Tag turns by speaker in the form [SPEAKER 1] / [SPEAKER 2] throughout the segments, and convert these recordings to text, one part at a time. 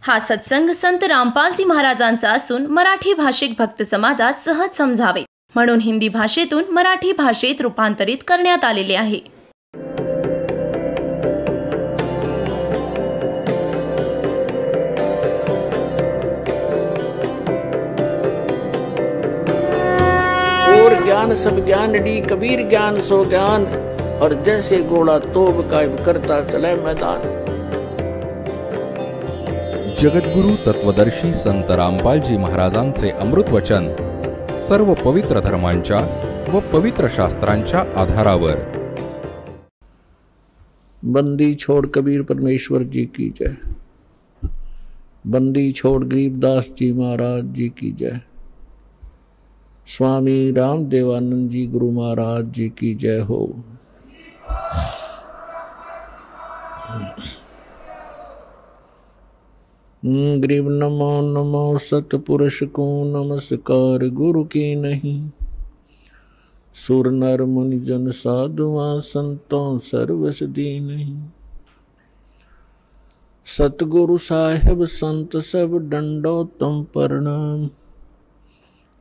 [SPEAKER 1] हा सत्संग संत रामपालजी महाराजांचा असून मराठी भाषिक भक्त समाजास सहज समजावे म्हणून हिंदी भाषेतून मराठी भाषेत रूपांतरित करण्यात आलेले आहे.
[SPEAKER 2] और ज्ञान सब ज्ञान डी कबीर ज्ञान सो ज्ञान और जैसे घोड़ा तोब कायम करता चले मैदान.
[SPEAKER 3] जगद्गुरु तत्वदर्शी संत रामपालजी महाराजांचे अमृत वचन सर्व पवित्र धर्मांच्या व पवित्र शास्त्रांच्या आधारावर.
[SPEAKER 2] बंदी छोड़ कबीर परमेश्वर जी की जय. बंदी छोड़ गरीबदास जी महाराज जी की जय. स्वामी रामदेवानंद जी गुरु महाराज जी की जय हो. गरीब नमो नमो सतपुरुष को नमस्कार गुरु की नहीं. सुर नर मुनि जन साधुआं संतों सर्वस दी नहीं. सतगुरु साहेब संत सब डंडो तुम प्रणाम.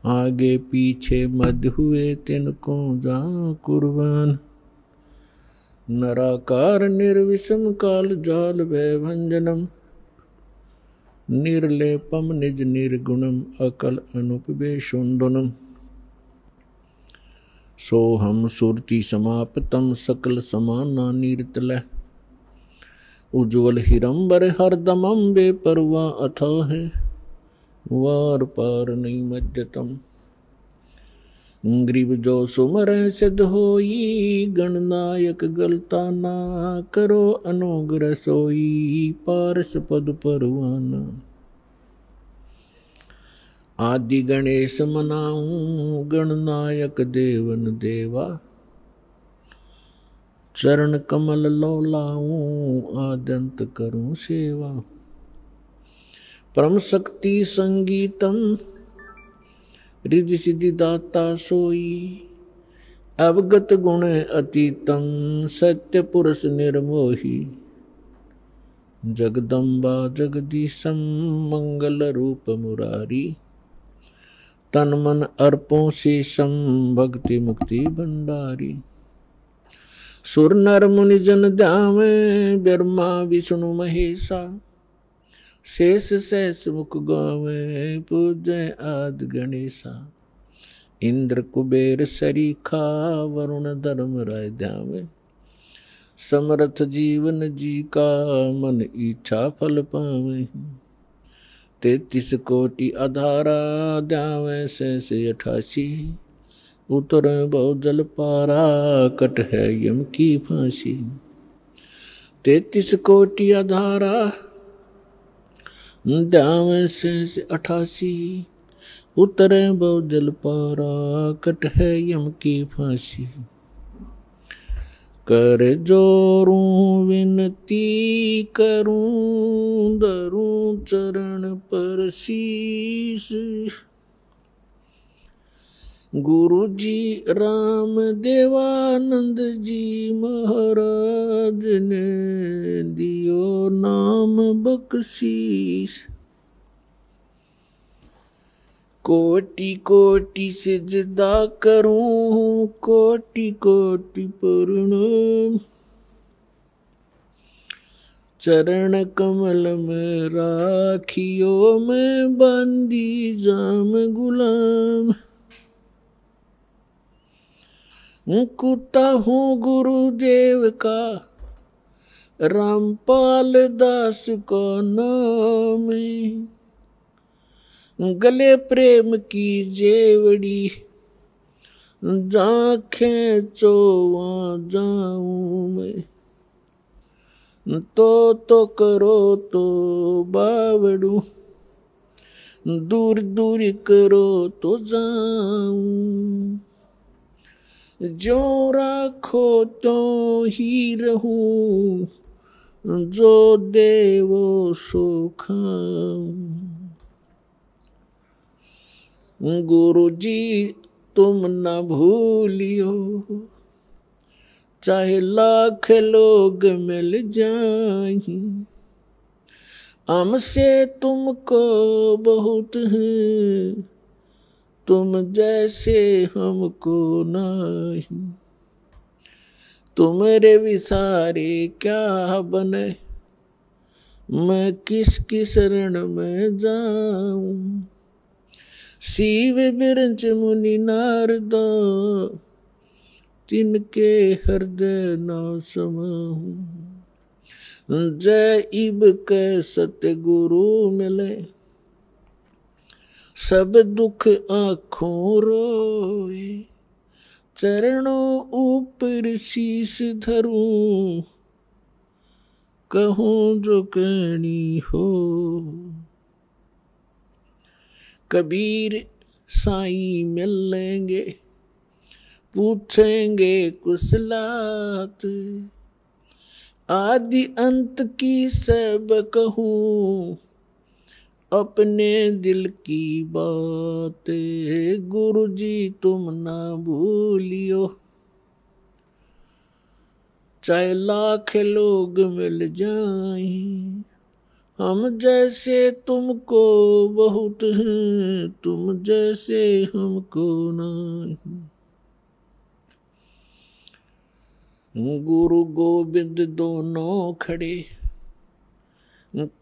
[SPEAKER 2] आगे पीछे मध्य हुए तिनको जा कुर्बान. नराकार निर्विषम काल जाल भय भंजनम. निर्लेपम निज निर्गुणम अकल अनुपवेशुंडनम. सोहम सुरति समाप्तम सकल समाना नीरतलय. उज्ज्वल हिरंबर हरदमम बेपरवा अथाह है. वार पार नहीं मज्जतम. ग्रीब जो सुमर सिद्ध होई. गणनायक गलता ना करो अनुग्रह सोई. पारस पद परवाना. आदि गणेश मनाऊं गणनायक देवन देवा. चरण कमल लौलाऊं आद्यंत करूं सेवा. परम शक्ति संगीतम रिद्धि सिद्धि दाता सोई. अवगत गुण अतीतम सत्य पुरुष निर्मोही. जगदम्बा जगदीशम मंगल रूप मुरारी. तन मन अर्पों शेषम भक्ति मुक्ति भंडारी. सुर नर मुनि जन ध्यावे ब्रह्मा विष्णु महेशा. शेष सहस मुख गावे पूजय आदि गणेशा. इंद्र कुबेर सरीखा वरुण धर्म राय ध्यावे. समर्थ जीवन जी का मन इच्छा फल पावे. 33 कोटि आधारा ध्यावे शेष 88. उतर बहुजल पारा कट है यम की फांसी. 33 कोटि आधारा ध्यावे शेष 88. उतरे बहुजल पारा कट है यम की फांसी. कर जोरूं विनती करूं धरूं चरण पर शीश. गुरु जी राम देवानंद जी महाराज ने दियो नाम बख्शीश. कोटि कोटि सिजदा करूं कोटि कोटि प्रणाम. चरण कमल में राखियो मैं बंदी जाम गुलाम. कुत्ता हूँ गुरुदेव का रामपाल दास को नाम. गले प्रेम की जेवड़ी जा खेचो वहाँ जाऊं मैं. तो करो तो बावड़ू दूर दूर करो तो जाऊं. जो राखो तो ही रहूं जो देवो सो खाऊं. गुरु जी तुम न भूलियो चाहे लाख लोग मिल जाएं. हमसे तुमको बहुत है, तुम जैसे हमको नहीं। तुम्हारे विसारे क्या बने, मैं किसकी शरण में जाऊं। शिव बिरंच मुनि नारद, तिनके हृदय न समाहूं। जय इब के सतगुरु मिले, सब दुख आँखों रोए। चरणों ऊपर शीश धरूं, कहूँ जो कहनी हो। कबीर साईं मिल लेंगे, पूछेंगे कुशलात। आदि अंत की सब कहूँ, अपने दिल की बात। गुरु जी तुम ना भूलियो, चाहे लाख लोग मिल जाएं। हम जैसे तुमको बहुत हैं, तुम जैसे हमको नहीं। गुरु गोविंद दोनों खड़े,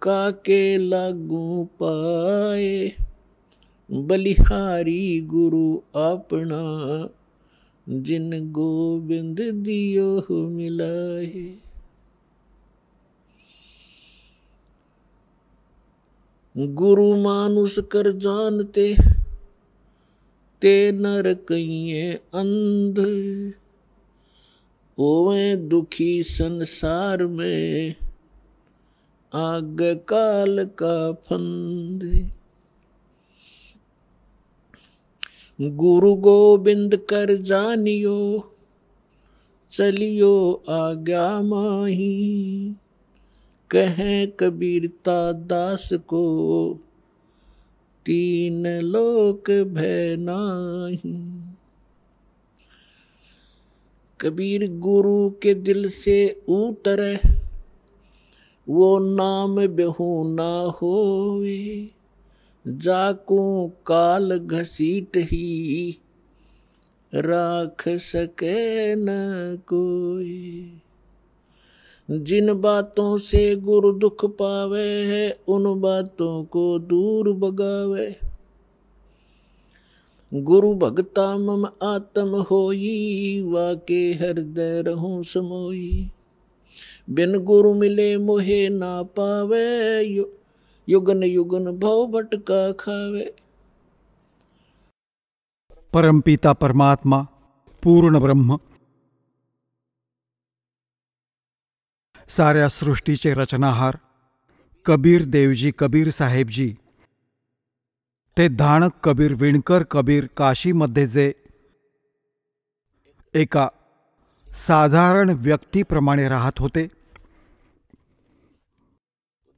[SPEAKER 2] काके लागू पाए। बलिहारी गुरु अपना, जिन गोविंद दियो मिलाए। गुरु मानुष कर जानते, ते नर कहिए अंध। ओवे दुखी संसार में, आग काल का फंद। गुरु गोविंद कर जानियो, चलियो आज्ञा माही। कहें कबीरता दास को, तीन लोक भय नाही। कबीर गुरु के दिल से उतरे, वो नाम बेहू ना होवे। जाको काल घसीट ही, राख सके न कोई। जिन बातों से गुरु दुख पावे है, उन बातों को दूर भगावे। गुरु भगता मम आत्म होई, वाके हृदय रहूं समोई। बिन गुरु मिले मोहे ना पावे, युगन युगन भव भटका खावे।
[SPEAKER 4] परमपिता परमात्मा पूर्ण ब्रह्म, साऱ्या सृष्टीचे रचनाहार कबीर देवजी, कबीर साहेबजी, ते धाणक कबीर, विणकर कबीर काशीमध्ये जे एका साधारण व्यक्तीप्रमाणे राहत होते.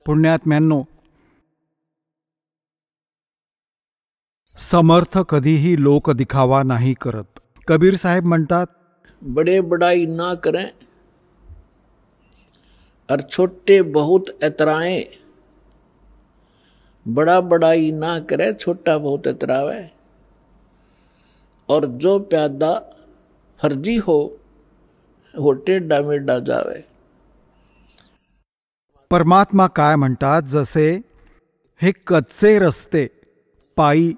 [SPEAKER 4] पुण्यात्म्यांनो, समर्थ कधीही लोक दिखावा नाही करत. कबीर साहेब म्हणतात,
[SPEAKER 2] बड़े बड़ाई ना करें और छोटे बहुत एतराएं. बड़ा बड़ाई ना करे, छोटा बहुत एतरावे. और जो प्यादा फर्जी हो, वो टेढ़ा मेढ़ा जावे.
[SPEAKER 4] परमात्मा काय म्हणतात, जसे हे कच्चे रस्ते पायी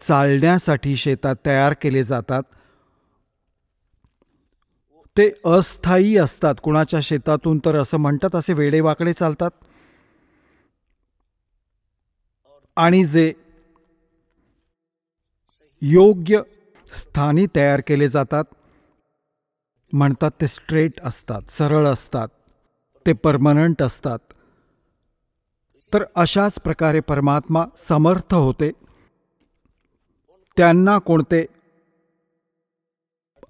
[SPEAKER 4] चालण्यासाठी शेतात तयार केले जातात, ते अस्थायी असतात. कुणाच्या शेतातून तर असं म्हणतात, असे वेडेवाकडे चालतात. आणि जे योग्य स्थानी तयार केले जातात, म्हणतात ते स्ट्रेट असतात, सरळ असतात, ते परमनंट असतात. तर अशाच प्रकारे परमात्मा समर्थ होते. त्यांना कोणते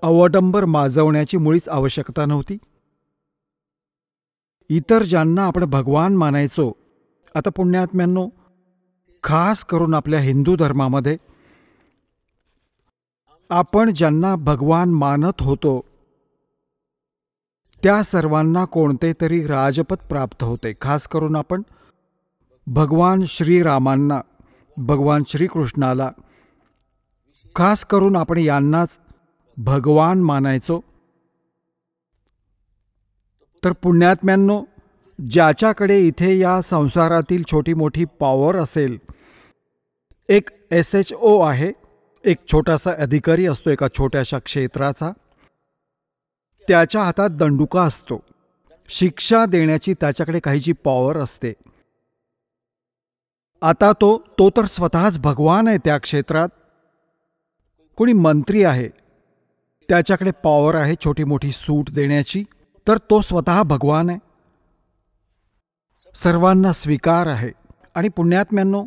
[SPEAKER 4] अवडंबर माजवण्याची मुळीच आवश्यकता नव्हती. इतर ज्यांना आपण भगवान मानायचो, आता पुण्यात्म्यांनो, खास करून आपल्या हिंदू धर्मामध्ये आपण ज्यांना भगवान मानत होतो, त्या सर्वांना कोणते तरी राजपद प्राप्त होते. खास करून आपण भगवान श्रीरामांना, भगवान श्रीकृष्णाला, खास करून आपण यांनाच भगवान मानायचो. तर पुण्यात्म्यांनो, ज्याच्याकडे इथे या संसारातील छोटी मोठी पॉवर असेल, एक SHO आहे, एक छोटासा अधिकारी असतो एका छोट्याशा क्षेत्राचा, त्याच्या हातात दंडुका असतो, शिक्षा देण्याची त्याच्याकडे काहीची पॉवर असते. आता तो तर स्वतःच भगवान आहे त्या क्षेत्रात. कोणी मंत्री आहे, त्याच्याकडे पॉवर आहे छोटी मोठी सूट देण्याची, तर तो स्वतः भगवान आहे. सर्वांना स्वीकार आहे. आणि पुण्यात्म्यांनो,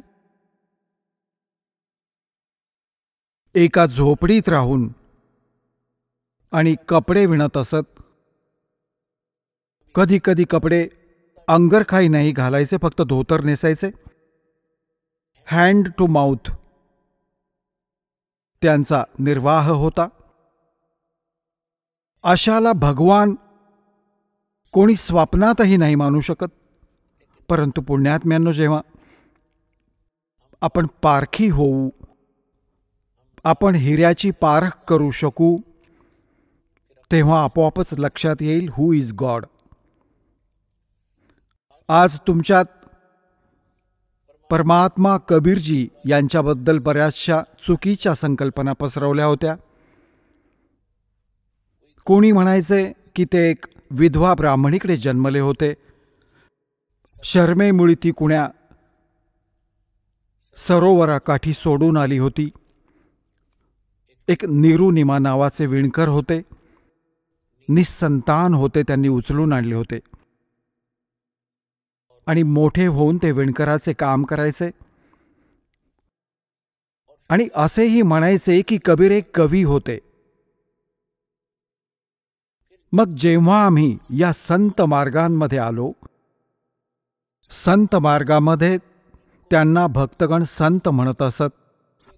[SPEAKER 4] एका झोपडीत राहून आणि कपडे विणत असत. कधी कधी कपडे अंगरखाई नाही घालायचे, फक्त धोतर नेसायचे. हँड टू माउथ त्यांचा निर्वाह होता. अशाला भगवान कोणी स्वप्नातही नाही मानू शकत. परंतु पुण्यात्म्यांनो, जेव्हा आपण पारखी होऊ, आपण हिऱ्याची पारख करू शकू, तेव्हा आपोआपच लक्षात येईल हू इज गॉड. आज तुमच्यात परमात्मा कबीरजी यांच्याबद्दल बऱ्याचशा चुकीच्या संकल्पना पसरवल्या होत्या. कोणी म्हणायचे की ते एक विधवा ब्राह्मणीकडे जन्मले होते. शर्मेमुळी ती कुण्या सरोवराकाठी सोडून आली होती. एक निरुनिमा नावाचे विणकर होते, निस्संतान होते, त्यांनी उचलून आणले होते आणि मोठे होऊन ते विणकराचे काम करायचे. आणि असेही म्हणायचे की कबीर एक कवी होते. मग जेव्हा आम्ही या संत मार्गांमध्ये आलो, संत मार्गामध्ये त्यांना भक्तगण संत म्हणत असत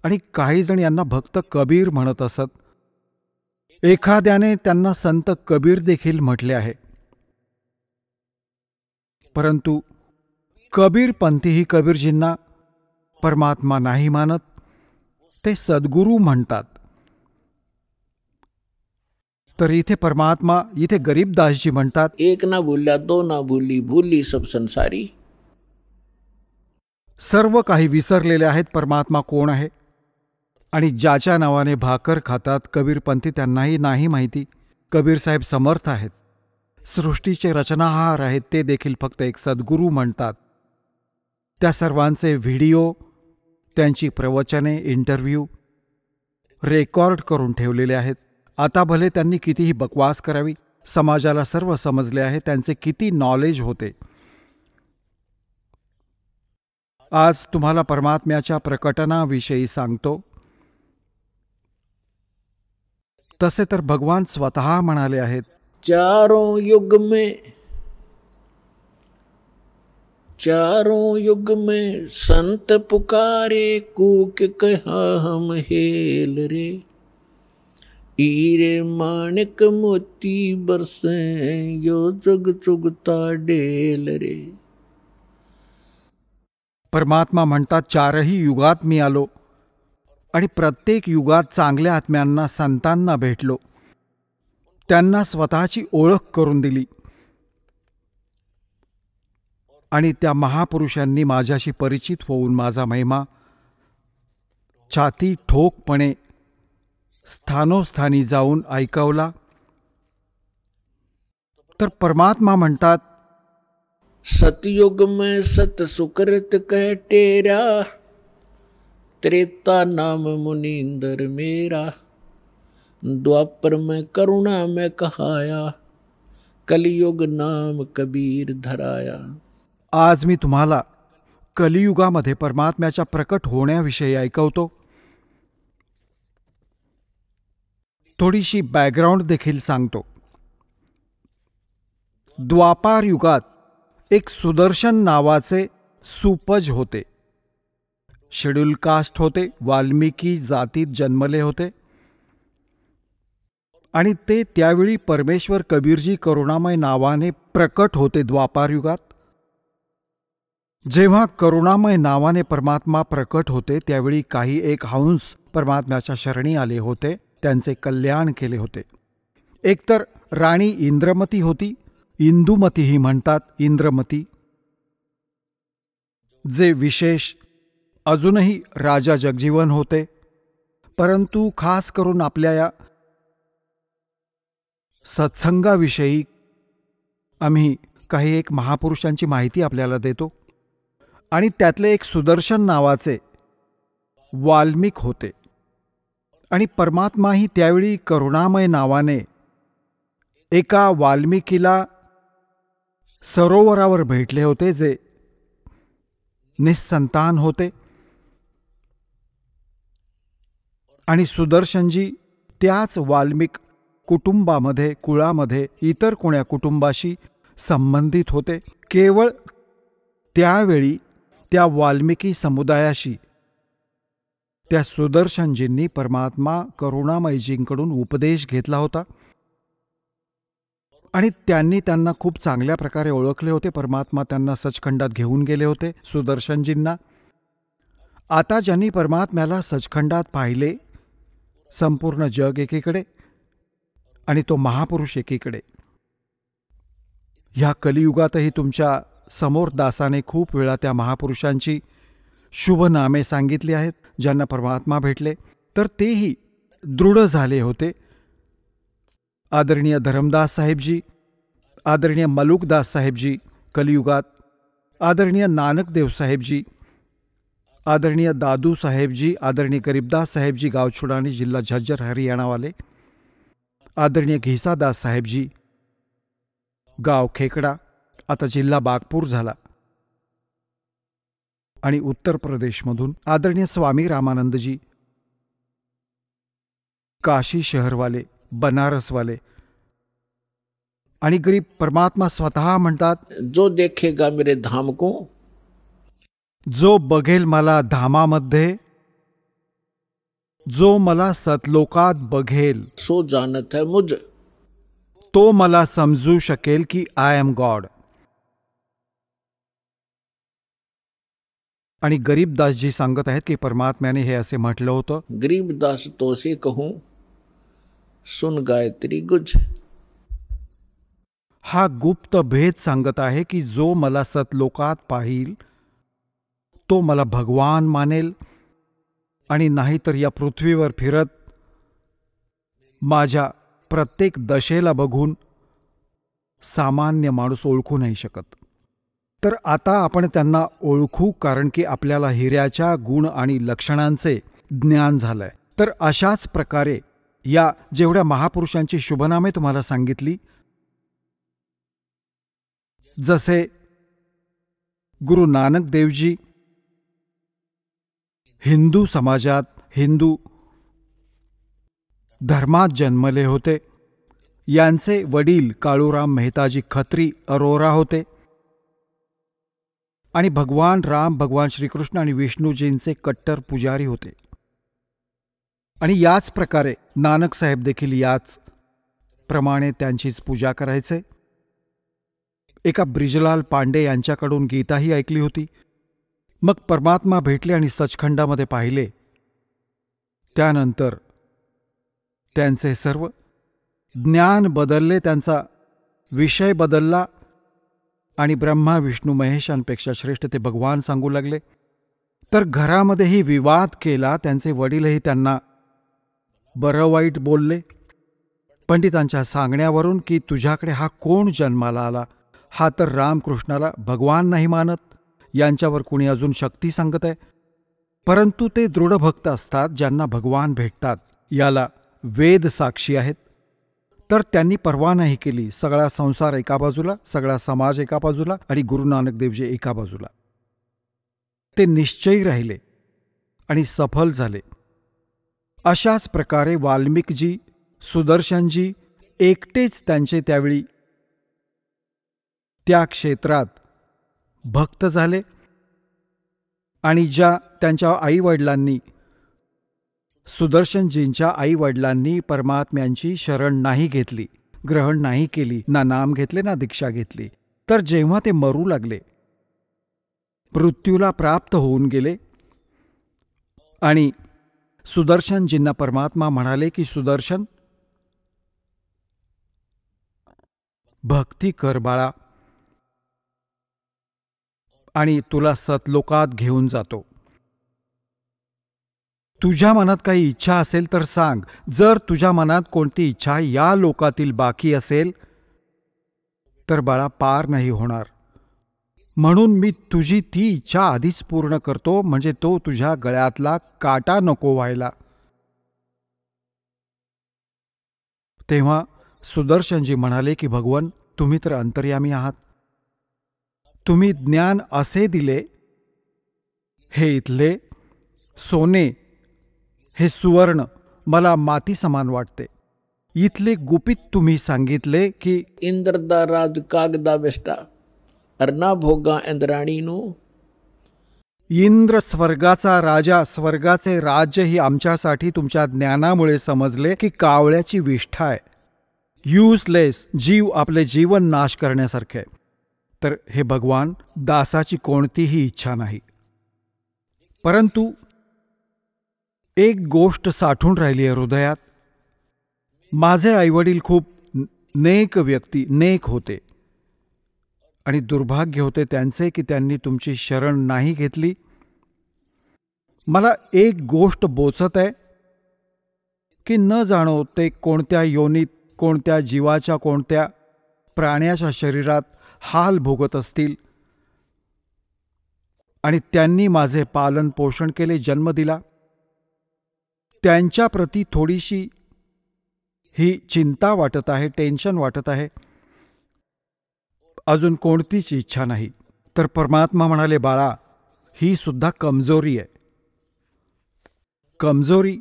[SPEAKER 4] आणि काही जण यांना भक्त कबीर म्हणत असत. एखाद्याने त्यांना संत कबीर देखील म्हटले आहे. परंतु कबीरपंथीही कबीरजींना परमात्मा नाही मानत, ते सद्गुरू म्हणतात. तर इथे परमात्मा, इथे गरीबदासजी म्हणतात,
[SPEAKER 2] एक ना भूल्या दो ना भूली, भूली सब संसारी.
[SPEAKER 4] सर्व काही विसरलेले आहेत परमात्मा कोण आहे. आणि ज्याच्या नावाने भाकर खातात कबीरपंथी, त्यांनाही नाही माहिती कबीर साहेब समर्थ आहेत, सृष्टीचे रचनाहार आहेत, ते देखील फक्त एक सद्गुरू म्हणतात. त्या सर्वांचे व्हिडिओ, त्यांची प्रवचने, इंटरव्ह्यू रेकॉर्ड करून ठेवलेले आहेत. आता भले त्यांनी कितीही बकवास करावी, समाजाला सर्व समजले आहे, त्यांचे किती नॉलेज होते. आज तुम्हाला परमात्म्याच्या प्रकटनाविषयी सांगतो. तसे तर भगवान स्वतः म्हणाले आहेत,
[SPEAKER 2] चारों युग में संत पुकारे, कूक कहा हम हेल रे. हीरे माणिक मोती बरसे, यो जग चुगता डेल रे.
[SPEAKER 4] परमात्मा म्हणतात, चारही युगात मी आलो आणि प्रत्येक युगात चांगल्या आत्म्यांना, संतांना भेटलो, त्यांना स्वतःची ओळख करून दिली आणि त्या महापुरुषांनी माझ्याशी परिचित होऊन माझा महिमा छाती ठोकपणे स्थानोस्थानी जाऊन ऐकवला. तर परमात्मा म्हणतात,
[SPEAKER 2] सतयुग में सत सुकृत कह टेरा, त्रेता नाम मुनींदर मेरा. द्वापर में करुणा में कहाया, कलियुग नाम कबीर धराया.
[SPEAKER 4] आज मी तुम्हाला कलियुगामध्ये परमात्म्याच्या प्रकट होण्याविषयी ऐकवतो. थोडीशी बॅकग्राऊंड देखील सांगतो. द्वापार युगात एक सुदर्शन नावाचे सुपज होते. शेड्यूल कास्ट होते, वाल्मिकी जातीत जन्मले होते आणि ते त्यावेळी परमेश्वर कबीरजी करुणामय नावाने प्रकट होते द्वापार युगात. जेव्हा करुणामय नावाने परमात्मा प्रकट होते त्यावेळी काही एक हंस परमात्म्याच्या शरणी आले होते, त्यांचे कल्याण केले होते. एकतर राणी इंद्रमती होती, इंदुमतीही म्हणतात, इंद्रमती, जे विशेष अजूनही राजा जगजीवन होते, परंतु खास करून आपल्या या सत्संगाविषयी आम्ही काही एक महापुरुषांची माहिती आपल्याला देतो. आणि त्यातले एक सुदर्शन नावाचे वाल्मिक होते. आणि परमात्माही त्यावेळी करुणामय नावाने एका वाल्मिकीला सरोवरावर भेटले होते, जे निस्संतान होते. आणि सुदर्शनजी त्याच वाल्मिक कुटुंबामध्ये, कुळामध्ये इतर कोण्या कुटुंबाशी संबंधित होते. केवळ त्यावेळी त्या वाल्मिकी समुदायाशी त्या सुदर्शनजींनी परमात्मा करुणामयजींकडून उपदेश घेतला होता. आणि त्यांनी त्यांना खूप चांगल्या प्रकारे ओळखले होते. परमात्मा त्यांना सचखंडात घेऊन गेले होते, सुदर्शनजींना. आता ज्यांनी परमात्म्याला सचखंडात पाहिले, संपूर्ण जग एकीकडे आणि तो महापुरुष एकीकडे, ह्या कलियुगातही तुमच्या समोर दासाने खूप वेळा त्या महापुरुषांची शुभ नामे सांगितली आहेत, ज्यांना परमात्मा भेटले, तर तेही दृढ झाले होते. आदरणीय धरमदास साहेबजी, आदरणीय मलुकदास साहेबजी कलियुगात, आदरणीय नानकदेव साहेबजी, आदरणीय दादू साहेबजी, आदरणीय गरीबदास साहेबजी गावछुडानी, जिल्हा झज्जर हरियाणा वाले, आदरणीय घिसादास साहेबजी गाव खेकडा, आता जिल्हा बागपूर झाला, आणि उत्तर प्रदेशमधून आदरणीय स्वामी रामानंदजी काशी शहरवाले, बनारसवाले, आणि गरीब परमात्मा स्वतः म्हणतात,
[SPEAKER 2] जो देखेगा मेरे धाम को,
[SPEAKER 4] जो बघेल मला धामामध्ये, जो मला सतलोकात बघेल,
[SPEAKER 2] सो जानत है मुझ,
[SPEAKER 4] तो मला समजू शकेल की आय एम गॉड. आणि गरीबदासजी सांगत आहेत की परमात्म्याने हे असे म्हटलं होतं,
[SPEAKER 2] गरीबदास तो से कहूं सुन गायत्री गुज.
[SPEAKER 4] हा गुप्त भेद सांगत आहे की जो मला सतलोकात पाहिल तो मला भगवान मानेल, आणि नाहीतर या पृथ्वीवर फिरत माझ्या प्रत्येक दशेला बघून सामान्य माणूस ओळखू नाही शकत. तर आता आपण त्यांना ओळखू, कारण की आपल्याला हिऱ्याच्या गुण आणि लक्षणांचे ज्ञान झालंय. तर अशाच प्रकारे या जेवढ्या महापुरुषांची शुभनामे तुम्हाला सांगितली, जसे गुरु नानक देवजी हिंदू समाजात, हिंदू धर्मात जन्मले होते. यांचे वडील काळूराम मेहताजी खत्री अरोरा होते, आणि भगवान राम, भगवान श्रीकृष्ण आणि विष्णूजींचे कट्टर पुजारी होते. आणि याच प्रकारे नानक साहेब देखील याच प्रमाणे त्यांचीच पूजा करायचे. एका ब्रिजलाल पांडे यांच्याकडून गीताही ऐकली होती. मग परमात्मा भेटले आणि सचखंडामध्ये पाहिले. त्यानंतर त्यांचे सर्व ज्ञान बदलले, त्यांचा विषय बदलला, आणि ब्रह्मा विष्णू महेशांपेक्षा श्रेष्ठ ते भगवान सांगू लागले. तर घरामध्येही विवाद केला. त्यांचे वडीलही त्यांना बरं वाईट बोलले पंडितांच्या सांगण्यावरून की तुझ्याकडे हा कोण जन्माला आला, हा तर रामकृष्णाला भगवान नाही मानत, यांच्यावर कुणी अजून शक्ती सांगत आहे. परंतु ते दृढ भक्त असतात ज्यांना भगवान भेटतात, याला वेद साक्षी आहेत. तर त्यांनी पर्वा नाही केली. सगळा संसार एका बाजूला, सगळा समाज एका बाजूला, आणि गुरु नानक देवजी एका बाजूला. ते निश्चयी राहिले आणि सफल झाले. अशाच प्रकारे वाल्मिकजी, सुदर्शनजी एकटेच त्यांचे त्यावेळी त्या क्षेत्रात भक्त झाले. आणि ज्या त्यांच्या आईवडिलांनी, सुदर्शनजींच्या आईवडिलांनी परमात्म्यांची शरण नाही घेतली, ग्रहण नाही केली, ना नाम घेतले ना दीक्षा घेतली, तर जेव्हा ते मरू लागले मृत्यूला प्राप्त होऊन गेले आणि सुदर्शनजींना परमात्मा म्हणाले की सुदर्शन, भक्ती कर बाळा, आणि तुला सतलोकात घेऊन जातो. तुझ्या मनात काही इच्छा असेल तर सांग. जर तुझ्या मनात कोणती इच्छा या लोकातील बाकी असेल तर बाळा पार नाही होणार. म्हणून मी तुझी ती इच्छा आधीच पूर्ण करतो, म्हणजे तो तुझ्या गळ्यातला काटा नको व्हायला. तेव्हा सुदर्शनजी म्हणाले की भगवन, तुम्ही तर अंतर्यामी आहात. तुम्ही ज्ञान असे दिले, हे इथले सोने, हे सुवर्ण मला माती समान वाटते. इथले गुपित तुम्ही सांगितले की
[SPEAKER 2] इंद्रदा राज कागदा बेष्टा अर्ना भोगा इंद्राणीनु.
[SPEAKER 4] इंद्र स्वर्गाचा राजा, स्वर्गाचे राज्य ही आमच्यासाठी तुमच्या ज्ञानामुळे समजले की कावळ्याची विष्ठा आहे, युजलेस, जीव आपले जीवन नाश करण्यासारखे. तर हे भगवान, दासाची कोणतीही इच्छा नाही, परंतु एक गोष्ट साठून राहिली आहे हृदयात. माझे आईवडील खूप नेक व्यक्ती, नेक होते, आणि दुर्भाग्य होते त्यांचे की त्यांनी तुमची शरण नाही घेतली. मला एक गोष्ट बोचत आहे की न जाणो ते कोणत्या योनीत, कोणत्या जीवाच्या, कोणत्या प्राण्याच्या शरीरात हाल भोगत असतील, आणि त्यांनी माझे पालन पोषण केले, जन्म दिला. त्यांच्याप्रती थोडीशी ही चिंता वाटत आहे, टेन्शन वाटत आहे. अजून कोणतीच इच्छा नाही. तर परमात्मा म्हणाले, बाळा, ही सुद्धा कमजोरी आहे. कमजोरी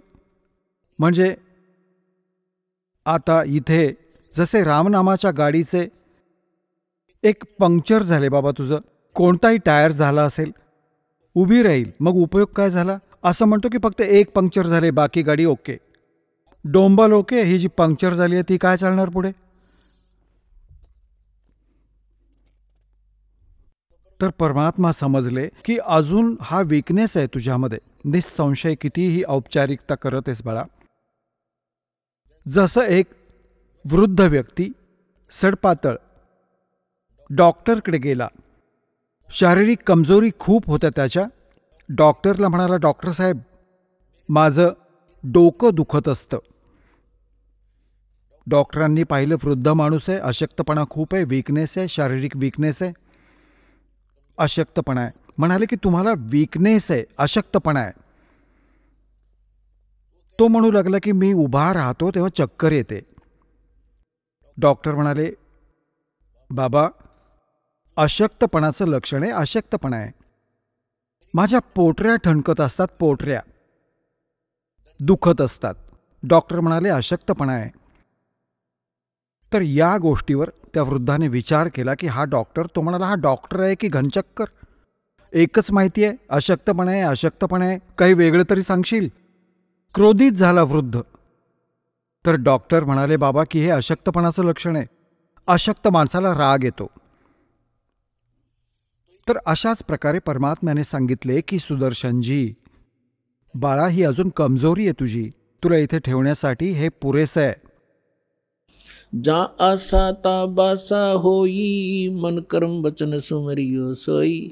[SPEAKER 4] म्हणजे आता इथे जसे रामनामाच्या गाडीचे एक पंक्चर झाले बाबा, तुझं कोणताही टायर झाला असेल, उभी राहील, मग उपयोग काय झाला? असं म्हणतो की फक्त एक पंक्चर झाले, बाकी गाडी ओके. डोंबल ओके, ही जी पंक्चर झाली आहे ती काय चालणार पुढे? तर परमात्मा समजले की अजून हा वीकनेस आहे तुझ्यामध्ये. निसंशय कितीही औपचारिकता करत आहेस बाळा. जसं एक वृद्ध व्यक्ती सडपातळ डॉक्टरकडे गेला, शारीरिक कमजोरी खूप होत्या त्याच्या. डॉक्टरला म्हणाला, डॉक्टर साहेब, माझं डोकं दुखत असतं. डॉक्टरांनी पाहिलं वृद्ध माणूस आहे, अशक्तपणा खूप आहे, वीकनेस आहे, शारीरिक वीकनेस आहे, अशक्तपणा आहे. म्हणाले की तुम्हाला वीकनेस आहे, अशक्तपणा आहे. तो म्हणू लागला की मी उभा राहतो तेव्हा चक्कर येते. डॉक्टर म्हणाले, बाबा, अशक्तपणाचं लक्षण आहे, अशक्तपणा आहे. माझ्या पोटऱ्या ठणकत असतात, पोटऱ्या दुखत असतात. डॉक्टर म्हणाले, अशक्तपणा आहे. तर या गोष्टीवर त्या वृद्धाने विचार केला की हा डॉक्टर, तो म्हणाला, हा डॉक्टर आहे की घनचक्कर? एकच माहिती आहे, अशक्तपणा आहे, अशक्तपणा आहे, काही वेगळं तरी सांगशील. क्रोधित झाला वृद्ध. तर डॉक्टर म्हणाले, बाबा, की हे अशक्तपणाचं लक्षण आहे. अशक्त माणसाला राग येतो. तर अशाच प्रकारे परमात्म्याने सांगितले की सुदर्शनजी, बाळा, ही अजून कमजोरी आहे तुझी, तुला इथे ठेवण्यासाठी हे पुरेसं आहे.
[SPEAKER 2] जा आसा ता बासा होई, मन कर्म वचन सुमरियो सोई.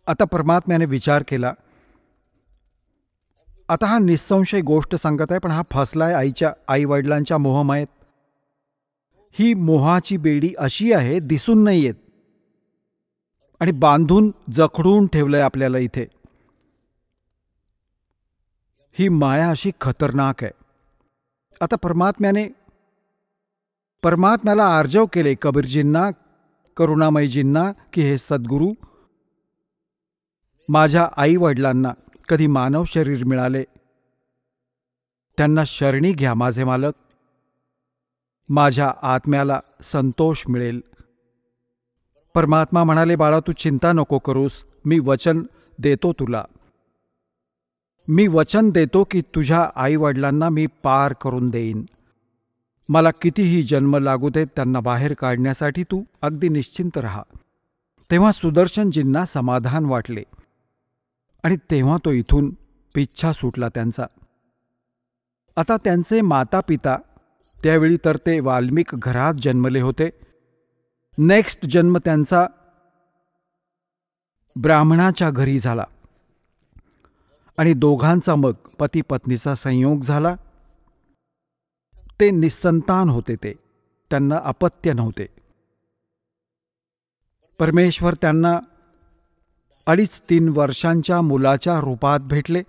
[SPEAKER 4] आता परमात्म्याने विचार केला. आता हा निसंशय गोष्ट सांगत आहे, पण हा फसलाय आई वडिलांच्या मोहमायेत. ही मोहाची बेडी अशी आहे, दिसून नाही येत, आणि बांधून जखडून ठेवलंय आपल्याला इथे. ही माया अशी खतरनाक आहे. आता परमात्म्याला आर्जव केले कबीरजींना, करुणामयजींना, की हे सद्गुरू, माझ्या आई वडिलांना कधी मानव शरीर मिळाले, त्यांना शरणी घ्या माझे मालक, माझ्या आत्म्याला संतोष मिळेल. परमात्मा म्हणाले, बाळा, तू चिंता नको करूस, मी वचन देतो तुला. मी वचन देतो की तुझ्या आईवडिलांना मी पार करून देईन. मला कितीही जन्म लागू देत त्यांना बाहेर काढण्यासाठी तू अगदी निश्चिंत राहा. तेव्हा सुदर्शनजींना समाधान वाटले आणि तेव्हा तो इथून पिच्छा सुटला त्यांचा. आता त्यांचे माता पिता, त्यावेळी तर ते वाल्मिक घरात जन्मले होते, नेक्स्ट जन्म त्यांचा ब्राह्मणाच्या घरी झाला आणि दोघांचा मग पती पत्नीचा संयोग झाला. ते निस्संतान होते, त्यांना अपत्य नव्हते. परमेश्वर त्यांना 2.5-3 वर्षांच्या मुलाच्या रूपात भेटले,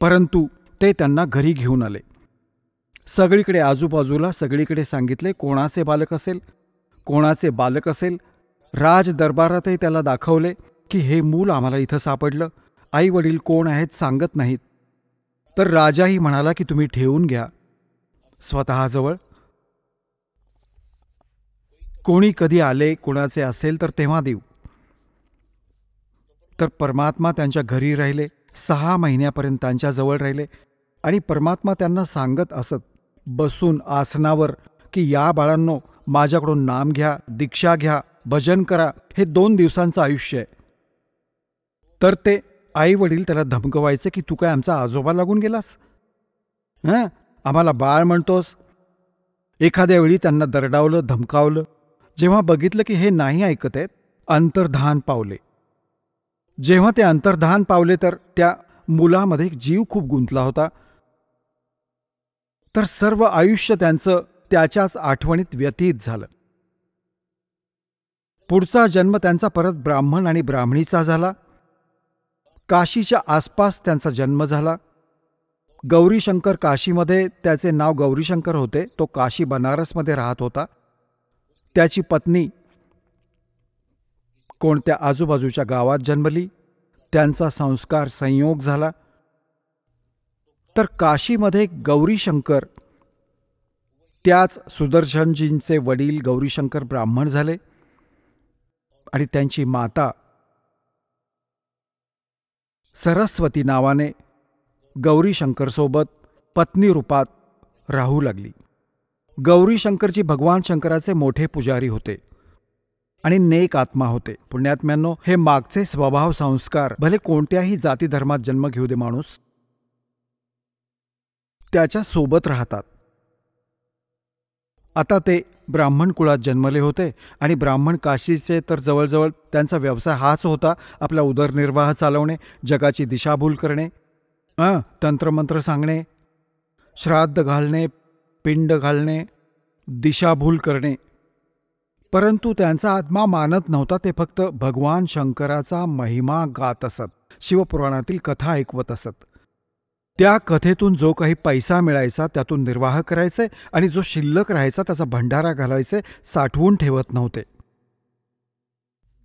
[SPEAKER 4] परंतु ते त्यांना घरी घेऊन आले. सगळीकडे आजूबाजूला सगळीकडे सांगितले कोणाचे बालक असेल, कोणाचे बालक असेल. राज दरबारातही त्याला दाखवले की हे मूल आम्हाला इथं सापडलं, आई वडील कोण आहेत सांगत नाहीत. तर राजाही म्हणाला की तुम्ही ठेवून घ्या स्वतःजवळ, कोणी कधी आले कोणाचे असेल तर तेव्हा देऊ. तर परमात्मा त्यांच्या घरी राहिले, 6 महिन्यापर्यंत त्यांच्याजवळ राहिले आणि परमात्मा त्यांना सांगत असत बसून आसनावर की या बाळांनो, माझ्याकडून नाम घ्या, दीक्षा घ्या, भजन करा, हे 2 दिवसांचं आयुष्य आहे. तर ते आई वडील त्याला धमकवायचे की तू काय आमचा आजोबा लागून गेलास, आम्हाला बाळ म्हणतोस. एखाद्या वेळी त्यांना दरडावलं, धमकावलं. जेव्हा बघितलं की हे नाही ऐकत आहेत, अंतर्धान पावले. जेव्हा ते अंतर्धान पावले तर त्या मुलामध्ये जीव खूप गुंतला होता. तर सर्व आयुष्य त्यांचं त्याच्याच आठवणीत व्यतीत झालं. पुढचा जन्म त्यांचा परत ब्राह्मण आणि ब्राह्मणीचा झाला. काशीच्या आसपास त्यांचा जन्म झाला. गौरीशंकर काशीमध्ये, त्याचे नाव गौरीशंकर होते, तो काशी बनारसमध्ये राहत होता. त्याची पत्नी कोणत्या आजूबाजूच्या गावात जन्मली, त्यांचा संस्कार संयोग झाला. तर काशीमध्ये गौरीशंकर, त्याच सुदर्शनजींचे वडील गौरीशंकर ब्राह्मण झाले आणि त्यांची माता सरस्वती नावाने गौरीशंकरसोबत पत्नी रूपात राहू लागली. गौरीशंकरजी भगवान शंकराचे मोठे पुजारी होते आणि नेक आत्मा होते. पुण्यात्म्यांनो, हे मागचे स्वभाव संस्कार भले कोणत्याही जाती धर्मात जन्म घेऊ दे माणूस, त्याच्या सोबत राहतात. आता ते ब्राह्मण कुळात जन्मले होते आणि ब्राह्मण काशीचे तर जवळजवळ त्यांचा व्यवसाय हाच होता, आपला उदरनिर्वाह चालवणे, जगाची दिशाभूल करणे, तंत्रमंत्र सांगणे, श्राद्ध घालणे, पिंड घालणे, दिशाभूल करणे. परंतु त्यांचा आत्मा मानत नव्हता. ते फक्त भगवान शंकराचा महिमा गात असत, शिवपुराणातील कथा ऐकवत असत. त्या कथेतून जो काही पैसा मिळायचा त्यातून निर्वाह करायचे आणि जो शिल्लक राहायचा त्याचा भंडारा घालायचे, साठवून ठेवत नव्हते.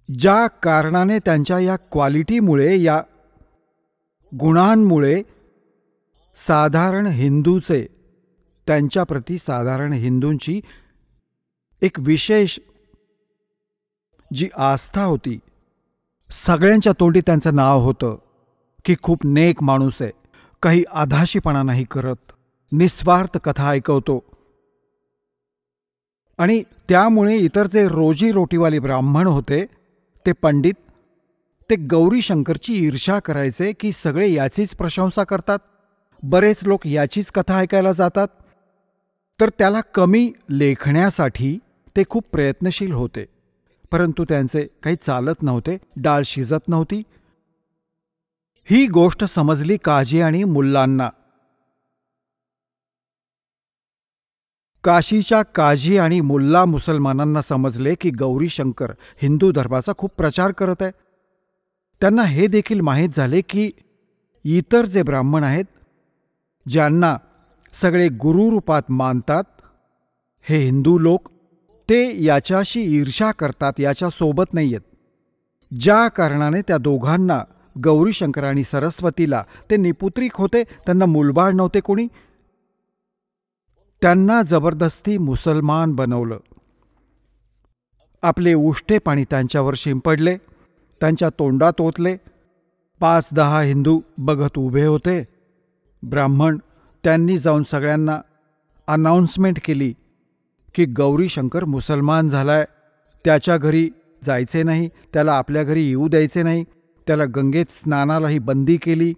[SPEAKER 4] ज्या कारणाने त्यांच्या या क्वालिटीमुळे, या गुणांमुळे साधारण हिंदूचे, त्यांच्याप्रती साधारण हिंदूंची एक विशेष जी आस्था होती, सगळ्यांच्या तोंडी त्यांचं नाव होतं की खूप नेक माणूस आहे, काही आधाशीपणा नाही करत, निस्वार्थ कथा ऐकवतो. आणि त्यामुळे इतर जे रोजीरोटीवाले ब्राह्मण होते, ते पंडित, ते गौरीशंकरची ईर्ष्या करायचे की सगळे याचीच प्रशंसा करतात, बरेच लोक याचीच कथा ऐकायला जातात. तर त्याला कमी लेखण्यासाठी ते खूप प्रयत्नशील होते, परंतु त्यांचे काही चालत नव्हते, डाळ शिजत नव्हती. ही गोष्ट समजली काजी आणि मुल्लांना. काशीच्या काजी आणि मुल्ला मुसलमानांना समजले की गौरीशंकर हिंदू धर्माचा खूप प्रचार करत आहे. त्यांना हे देखील माहीत झाले की इतर जे ब्राह्मण आहेत, ज्यांना सगळे गुरुरूपात मानतात, हे हिंदू लोक, ते याच्याशी ईर्ष्या करतात, याच्या सोबत नाही आहेत. ज्या कारणाने त्या दोघांना, गौरीशंकर आणि सरस्वतीला, ते निपुत्रिक होते, त्यांना मूलबाळ नव्हते कोणी, त्यांना जबरदस्ती मुसलमान बनवलं. आपले उष्टे पाणी त्यांच्यावर शिंपडले, त्यांच्या तोंडात ओतले. 5-10 हिंदू बघत उभे होते. ब्राह्मण त्यांनी जाऊन सगळ्यांना अनाउन्समेंट केली की गौरीशंकर मुसलमान झालाय, त्याच्या घरी जायचे नाही, त्याला आपल्या घरी येऊ द्यायचे नाही, त्याला गंगेत स्नानालाही बंदी केली.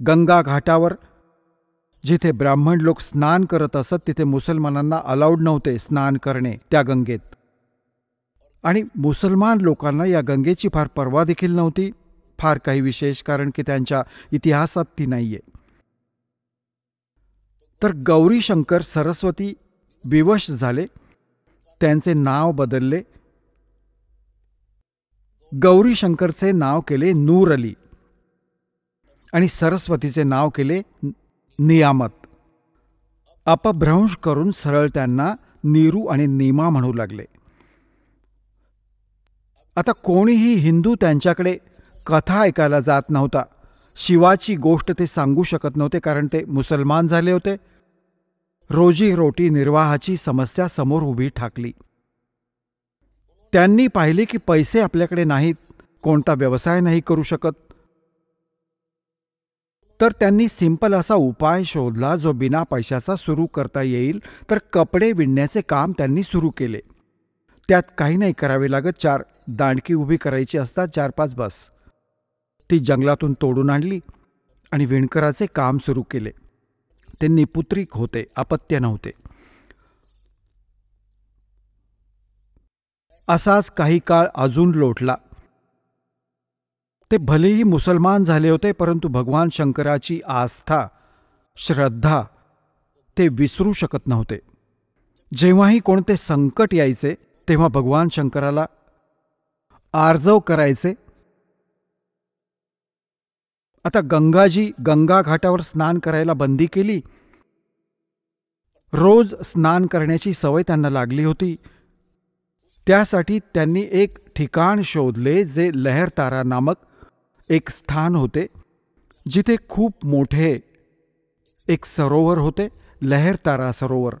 [SPEAKER 4] गंगा घाटावर जिथे ब्राह्मण लोक स्नान करत असत तिथे मुसलमानांना अलाउड नव्हते स्नान करणे त्या गंगेत. आणि मुसलमान लोकांना या गंगेची फार पर्वा देखील नव्हती, फार काही विशेष, कारण की त्यांच्या इतिहासात ती नाहीये. तर गौरी शंकर सरस्वती विवश झाले, त्यांचे नाव बदलले. गौरी शंकरचे नाव केले नूर अली आणि सरस्वतीचे नाव केले नियामत. अपभ्रंश करून सरळ त्यांना नीरू आणि नीमा म्हणू लागले. आता कोणीही हिंदू त्यांच्याकडे कथा ऐकायला जात नव्हता. शिवाची गोष्ट ते सांगू शकत नव्हते, कारण ते मुसलमान झाले होते. रोजी निर्वाहाची समस्या समोर उभी ठाकली. त्यांनी पाहिले की पैसे आपल्याकडे नाहीत, कोणता व्यवसाय नाही करू शकत. तर त्यांनी सिंपल असा उपाय शोधला जो बिना पैशाचा सुरू करता येईल. तर कपडे विणण्याचे काम त्यांनी सुरू केले. त्यात काही नाही करावे लागत, 4 दांडकी उभी करायची असतात, 4-5 बस. ती जंगलातून तोडून आणली आणि विणकराचे काम सुरू केले. ते निपुत्रिक होते, अपत्य नव्हते. असाच काही काळ अजून लोटला. ते भलेही मुसलमान झाले होते, परंतु भगवान शंकराची आस्था, श्रद्धा ते विसरू शकत नव्हते. जेव्हाही कोणते संकट यायचे तेव्हा भगवान शंकराला आर्जव करायचे. आता गंगाजी गंगा घाटावर स्नान करायला बंदी केली. रोज स्नान करण्याची सवय त्यांना लागली होती. त्यासाठी त्यांनी एक ठिकाण शोधले जे लहरतारा नामक एक स्थान होते, जिथे खूप मोठे एक सरोवर होते, लहरतारा सरोवर.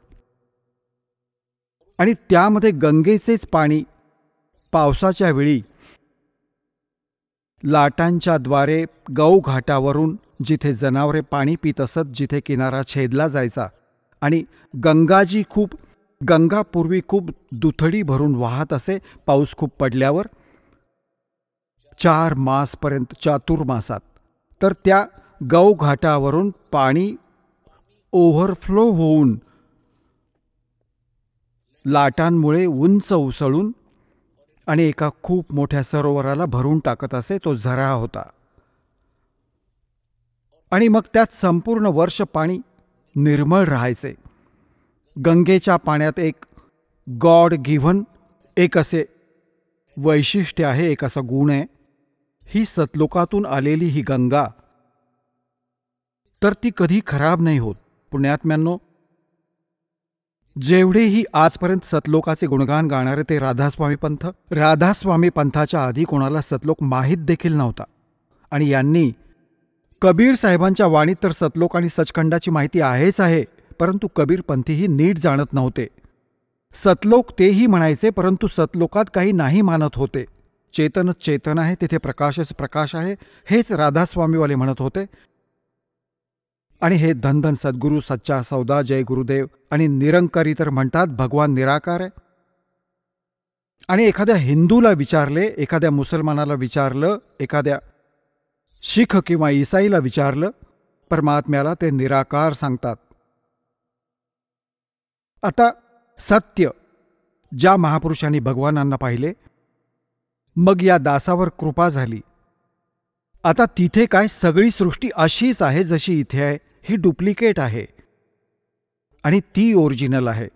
[SPEAKER 4] आणि त्यामध्ये गंगेचेच पाणी पावसाच्या वेळी लाटांच्या द्वारे गौघाटावरून जिथे जनावरे पाणी पित असत, जिथे किनारा छेदला जायचा आणि गंगा पूर्वी खूप दुथडी भरून वाहत असे पाऊस खूप पडल्यावर 4 मासपर्यंत, चातुर्मासात. तर त्या गौघाटावरून पाणी ओव्हरफ्लो होऊन लाटांमुळे उंच उसळून आणि एका खूप मोठ्या सरोवराला भरून टाकत असे. तो झरा होता. आणि मग त्यात संपूर्ण वर्ष पाणी निर्मळ राहायचे. गंगेच्या पाण्यात एक गॉड गिव्हन एक असे वैशिष्ट्य आहे, एक असा गुण आहे. ही सतलोकातून आलेली ही गंगा, तर ती कधी खराब नाही होत. पुण्यात्म्यांनो, जेवढेही आजपर्यंत सतलोकाचे गुणगान गाणारे ते राधास्वामी पंथ. राधास्वामी पंथाच्या आधी कोणाला सतलोक माहीत देखील नव्हता. आणि यांनी कबीर साहेबांच्या वाणीत तर सतलोक आणि सचखंडाची माहिती आहेच आहे, परंतु कबीर पंथीही नीट जाणत नव्हते. सतलोक तेही म्हणायचे, परंतु सतलोकात काही नाही मानत होते. चेतनच चेतन आहे, तिथे प्रकाशच प्रकाश आहे, हेच राधास्वामीवाले म्हणत होते. आणि हे धन सद्गुरू, सच्चा सौदा, जय गुरुदेव आणि निरंकारी तर म्हणतात भगवान निराकार आहे. आणि एखाद्या हिंदूला विचारले, एखाद्या मुसलमानाला विचारलं, एखाद्या शीख किंवा ईसाईला विचारलं, परमात्म्याला ते निराकार सांगतात. आता सत्य ज्या महापुरुषांनी भगवानांना पाहिले, मग या दासावर कृपा झाली. आता तिथे काय, सगळी सृष्टी अशीच आहे जशी इथे आहे. ही डुप्लिकेट आहे आणि ती ओरिजिनल आहे.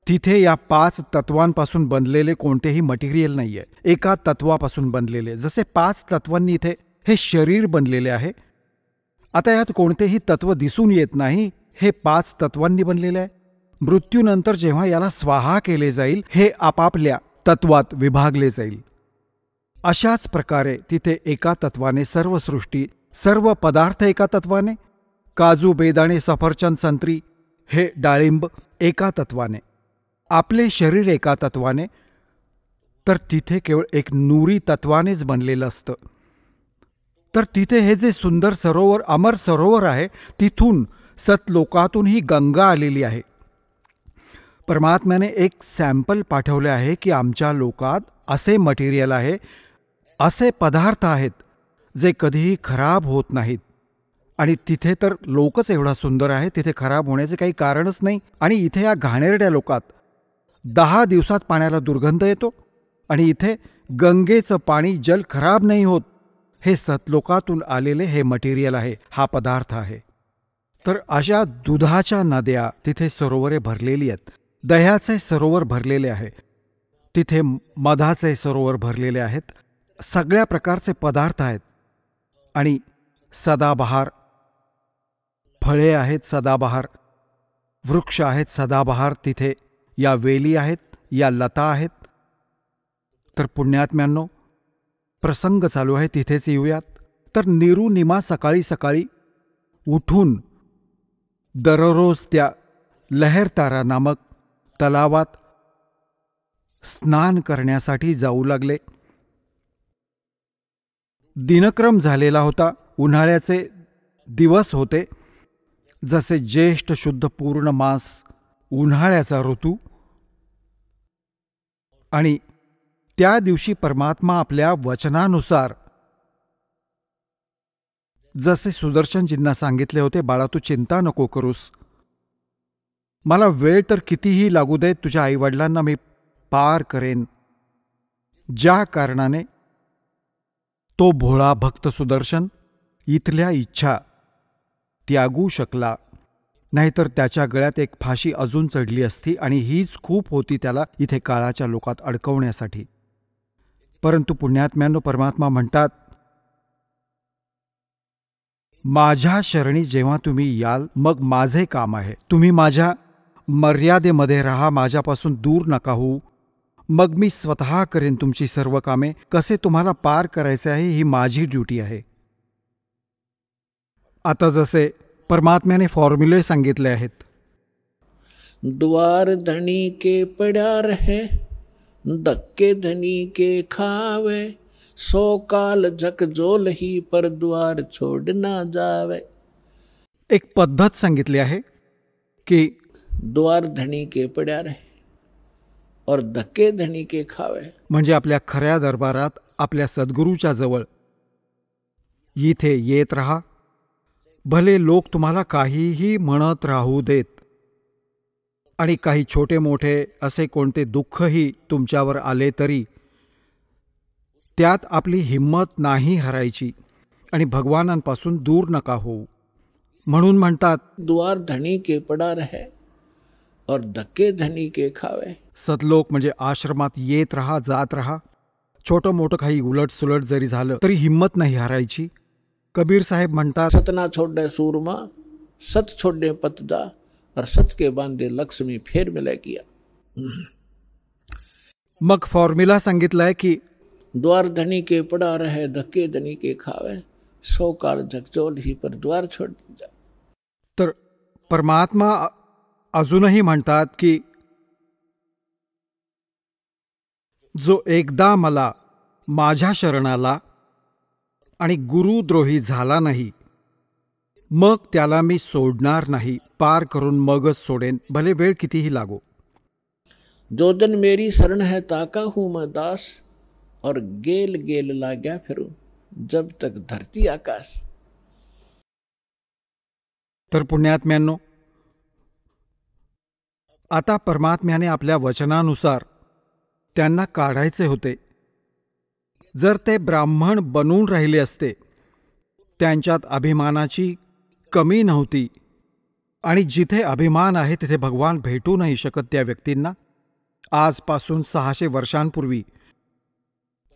[SPEAKER 4] तिथे या 5 तत्वांपासून बनलेले कोणतेही मटेरियल नाहीये. एका तत्वापासून बनलेले, जसे 5 तत्वांनी इथे हे शरीर बनलेले आहे. आता यात कोणतेही तत्व दिसून येत नाही, हे 5 तत्वांनी बनलेले आहे. मृत्यूनंतर जेव्हा याला स्वाहा केले जाईल, हे आपापल्या तत्वात विभागले जाईल. अशाच प्रकारे तिथे एका तत्वाने सर्व सृष्टी, सर्व पदार्थ एका तत्वाने, काजू, बेदाणे, सफरचंद, संत्री, हे डाळिंब एका तत्वाने, आपले शरीर एका तत्वाने. तर तिथे केवळ एक नूरी तत्वानेच बनलेलं असतं. तर तिथे हे जे सुंदर सरोवर, अमर सरोवर आहे, तिथून सतलोकातून ही गंगा आलेली आहे. परमात्म्याने एक सॅम्पल पाठवले आहे की आमच्या लोकात असे मटेरियल आहे, असे पदार्थ आहेत जे कधीही खराब होत नाहीत. आणि तिथे तर लोकच एवढा सुंदर आहे, तिथे खराब होण्याचे काही कारणच नाही. आणि इथे या घाणेरड्या लोकात 10 दिवसात पाण्याला दुर्गंध येतो आणि इथे गंगेचं पाणी जल खराब नाही होत. हे सतलोकातून आलेले हे मटेरियल आहे, हा पदार्थ आहे. तर अशा दुधाच्या नद्या तिथे सरोवरे भरलेली आहेत, दह्याचे सरोवर भरलेले आहे, तिथे मधाचे सरोवर भरलेले आहेत, सगळ्या प्रकारचे पदार्थ आहेत. आणि सदाबहार फळे आहेत, सदाबहार वृक्ष आहेत, सदाबहार तिथे या वेली आहेत, या लता आहेत. तर पुण्यात्म्यांनो, प्रसंग चालू आहे, तिथेच येऊयात. तर निरुनिमा सकाळी सकाळी उठून दररोज त्या लहरतारा नामक तलावात स्नान करण्यासाठी जाऊ लागले. दिनक्रम झालेला होता, उन्हाळ्याचे दिवस होते, जसे ज्येष्ठ शुद्ध पूर्ण मास, उन्हाळ्याचा ऋतू. आणि त्या दिवशी परमात्मा आपल्या वचनानुसार जसे सुदर्शनजींना सांगितले होते, बाळा तू चिंता नको करूस, मला वेळ तर कितीही लागू दे, तुझ्या आईवडिलांना मी पार करेन. ज्या कारणाने तो भोळा भक्त सुदर्शन इथल्या इच्छा त्यागू शकला, नाहीतर त्याच्या गळ्यात एक फाशी अजून चढली असती आणि हीच खूप होती त्याला इथे काळाच्या लोकात अडकवण्यासाठी. परंतु पुण्यात्म्यांनो, परमात्मा म्हणतात, माझ्या शरणी जेव्हा तुम्ही याल मग माझे काम आहे. तुम्ही माझ्या मर्यादेमध्ये राहा, माझ्यापासून दूर नका होऊ, मग मी स्वतः करेन तुमची सर्व कामे. कसे तुम्हाला पार करायचे आहे ही माझी ड्युटी आहे. आता जसे परमात्म्याने फॉर्म्युले सांगितले आहेत,
[SPEAKER 2] द्वार धनी के पड़ा रहे, धक्के धनी के खावे, 100 काल झकझोल ही पर द्वार छोड़ ना जावे.
[SPEAKER 4] एक पद्धत सांगितली आहे की
[SPEAKER 2] द्वार धनी के पड़ा रहे और धक्के धनी के खावे,
[SPEAKER 4] म्हणजे आपल्या खऱ्या दरबारात, आपल्या सद्गुरूच्या जवळ इथे येत राहा. भले लोक तुम्हाला काहीही म्हणत राहू देत आणि काही छोटे मोठे असे कोणते दुःखही तुमच्यावर आले तरी त्यात आपली हिंमत नाही हरायची आणि भगवानांपासून दूर नका होऊ. म्हणून म्हणतात,
[SPEAKER 2] द्वार धनी के पड़ा रहे और धक्के धनी के खावे.
[SPEAKER 4] सतलोक म्हणजे आश्रमात येत राहा, जात राहा. छोटं मोठं काही उलट सुलट जरी झालं तरी हिंमत नाही हरायची. कबीर साहेब म्हणतात,
[SPEAKER 2] सतना छोड़े सूरमा, सत छोड़े पतदा, और सत के बांधे लक्ष्मी फेर मिले किया.
[SPEAKER 4] मग फॉर्म्युला सांगितलाय की
[SPEAKER 2] द्वार धनी के पड़ा रहे, धक्के धनी के खावे, 100 काल झकझोल ही पर द्वार छोड़ जा.
[SPEAKER 4] तर परमात्मा अजूनही म्हणतात की जो एकदा मला माझ्या शरणाला आणि गुरुद्रोही झाला नाही, मग त्याला मी सोडणार नाही, पार करून मगच सोडेन, भले वेळ कितीही लागो.
[SPEAKER 2] जो जन मेरी शरण है ताका हूं मैं दास, और गेल गेल लाग्या फिरूं जब तक धरती आकाश.
[SPEAKER 4] तर पुण्यात्म्यांनो, आता परमात्म्याने आपल्या वचनानुसार त्यांना काढायचे होते. जर ते ब्राह्मण बनून राहिले असते, त्यांच्यात अभिमानाची कमी नव्हती आणि जिथे अभिमान आहे तिथे भगवान भेटू नाही शकत त्या व्यक्तींना. आजपासून 600 वर्षांपूर्वी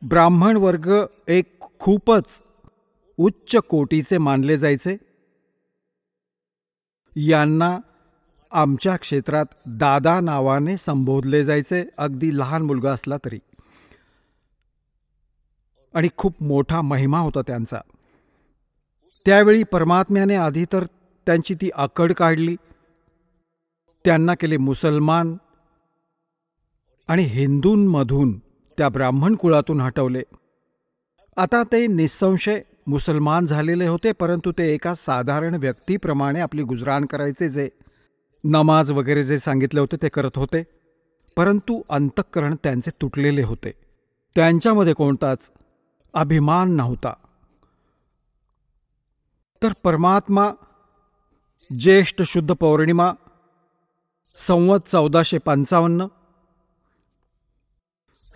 [SPEAKER 4] ब्राह्मण वर्ग एक खूपच उच्च कोटीचे मानले जायचे. यांना आमच्या क्षेत्रात दादा नावाने संबोधले जायचे, अगदी लहान मुलगा असला तरी. आणि खूप मोठा महिमा होता त्यांचा. त्यावेळी परमात्म्याने आधी तर त्यांची ती आकड काढली, त्यांना केले मुसलमान आणि हिंदूंमधून त्या ब्राह्मण कुळातून हटवले. आता ते निसंशय मुसलमान झालेले होते, परंतु ते एका साधारण व्यक्तीप्रमाणे आपली गुजराण करायचे, जे नमाज वगैरे जे सांगितले होते ते करत होते, परंतु अंतःकरण त्यांचे तुटलेले होते. त्यांच्यामध्ये कोणताच अभिमान नव्हता. तर परमात्मा ज्येष्ठ शुद्ध पौर्णिमा संवत 1455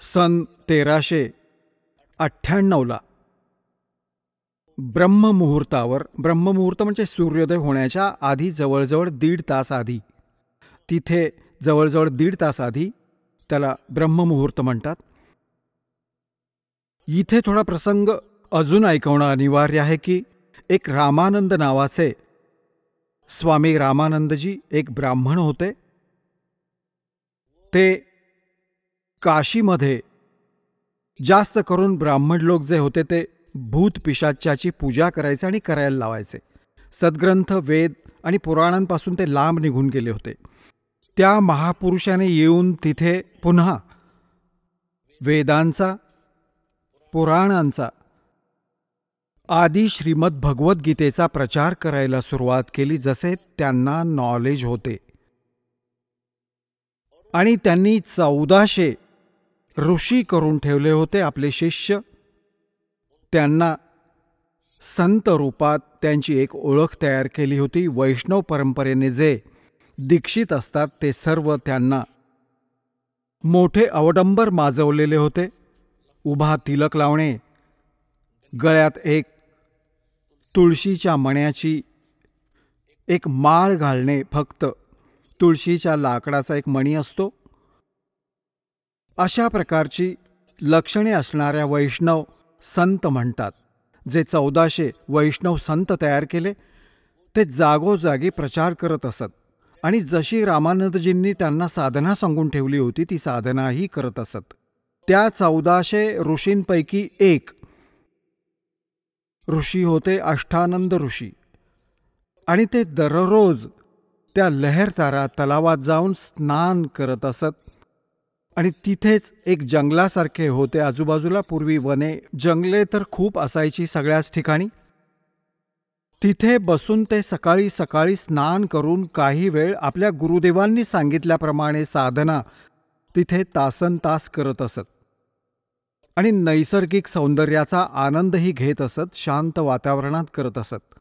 [SPEAKER 4] सन 1398 ब्रह्ममुहूर्तावर, ब्रह्ममुहूर्त म्हणजे सूर्योदय होण्याच्या आधी जवळजवळ 1.5 तास आधी, तिथे जवळजवळ 1.5 तास आधी त्याला ब्रह्ममुहूर्त म्हणतात. इथे थोडा प्रसंग अजून ऐकवणं अनिवार्य आहे की एक रामानंद नावाचे स्वामी रामानंदजी एक ब्राह्मण होते. ते काशीमध्ये जास्त करून ब्राह्मण लोक जे होते ते भूत पिशाच्याची पूजा करायचे आणि करायला लावायचे. सद्ग्रंथ, वेद आणि पुराणांपासून ते लांब निघून गेले होते. त्या महापुरुषाने येऊन तिथे पुन्हा वेदांचा, पुराणांचा, आदी श्रीमद भगवद्गीतेचा प्रचार करायला सुरुवात केली, जसे त्यांना नॉलेज होते. आणि त्यांनी 1400 ऋषी करून ठेवले होते आपले शिष्य. त्यांना संत रूपात त्यांची एक ओळख तयार केली होती. वैष्णव परंपरेने जे दीक्षित असतात ते सर्व त्यांना मोठे अवडंबर माजवलेले होते. उभा तिलक लावणे, गळ्यात एक तुळशीच्या मण्याची एक माळ घालणे, फक्त तुळशीच्या लाकडाचा एक मणी असतो, अशा प्रकारची लक्षणे असणाऱ्या वैष्णव संत म्हणतात. जे 1400 वैष्णव संत तयार केले ते जागोजागी प्रचार करत असत आणि जशी रामानंदजींनी त्यांना साधना सांगून ठेवली होती ती साधनाही करत असत. त्या 1400 ऋषींपैकी एक ऋषी होते अष्टानंद ऋषी, आणि ते दररोज त्या लहरतारा तलावात जाऊन स्नान करत असत. आणि तिथेच एक जंगलासारखे होते आजूबाजूला. पूर्वी वने, जंगले तर खूप असायची सगळ्याच ठिकाणी. तिथे बसून ते सकाळी सकाळी स्नान करून काही वेळ आपल्या गुरुदेवांनी सांगितल्याप्रमाणे साधना तिथे तासनतास करत असत आणि नैसर्गिक सौंदर्याचा आनंदही घेत असत, शांत वातावरणात करत असत.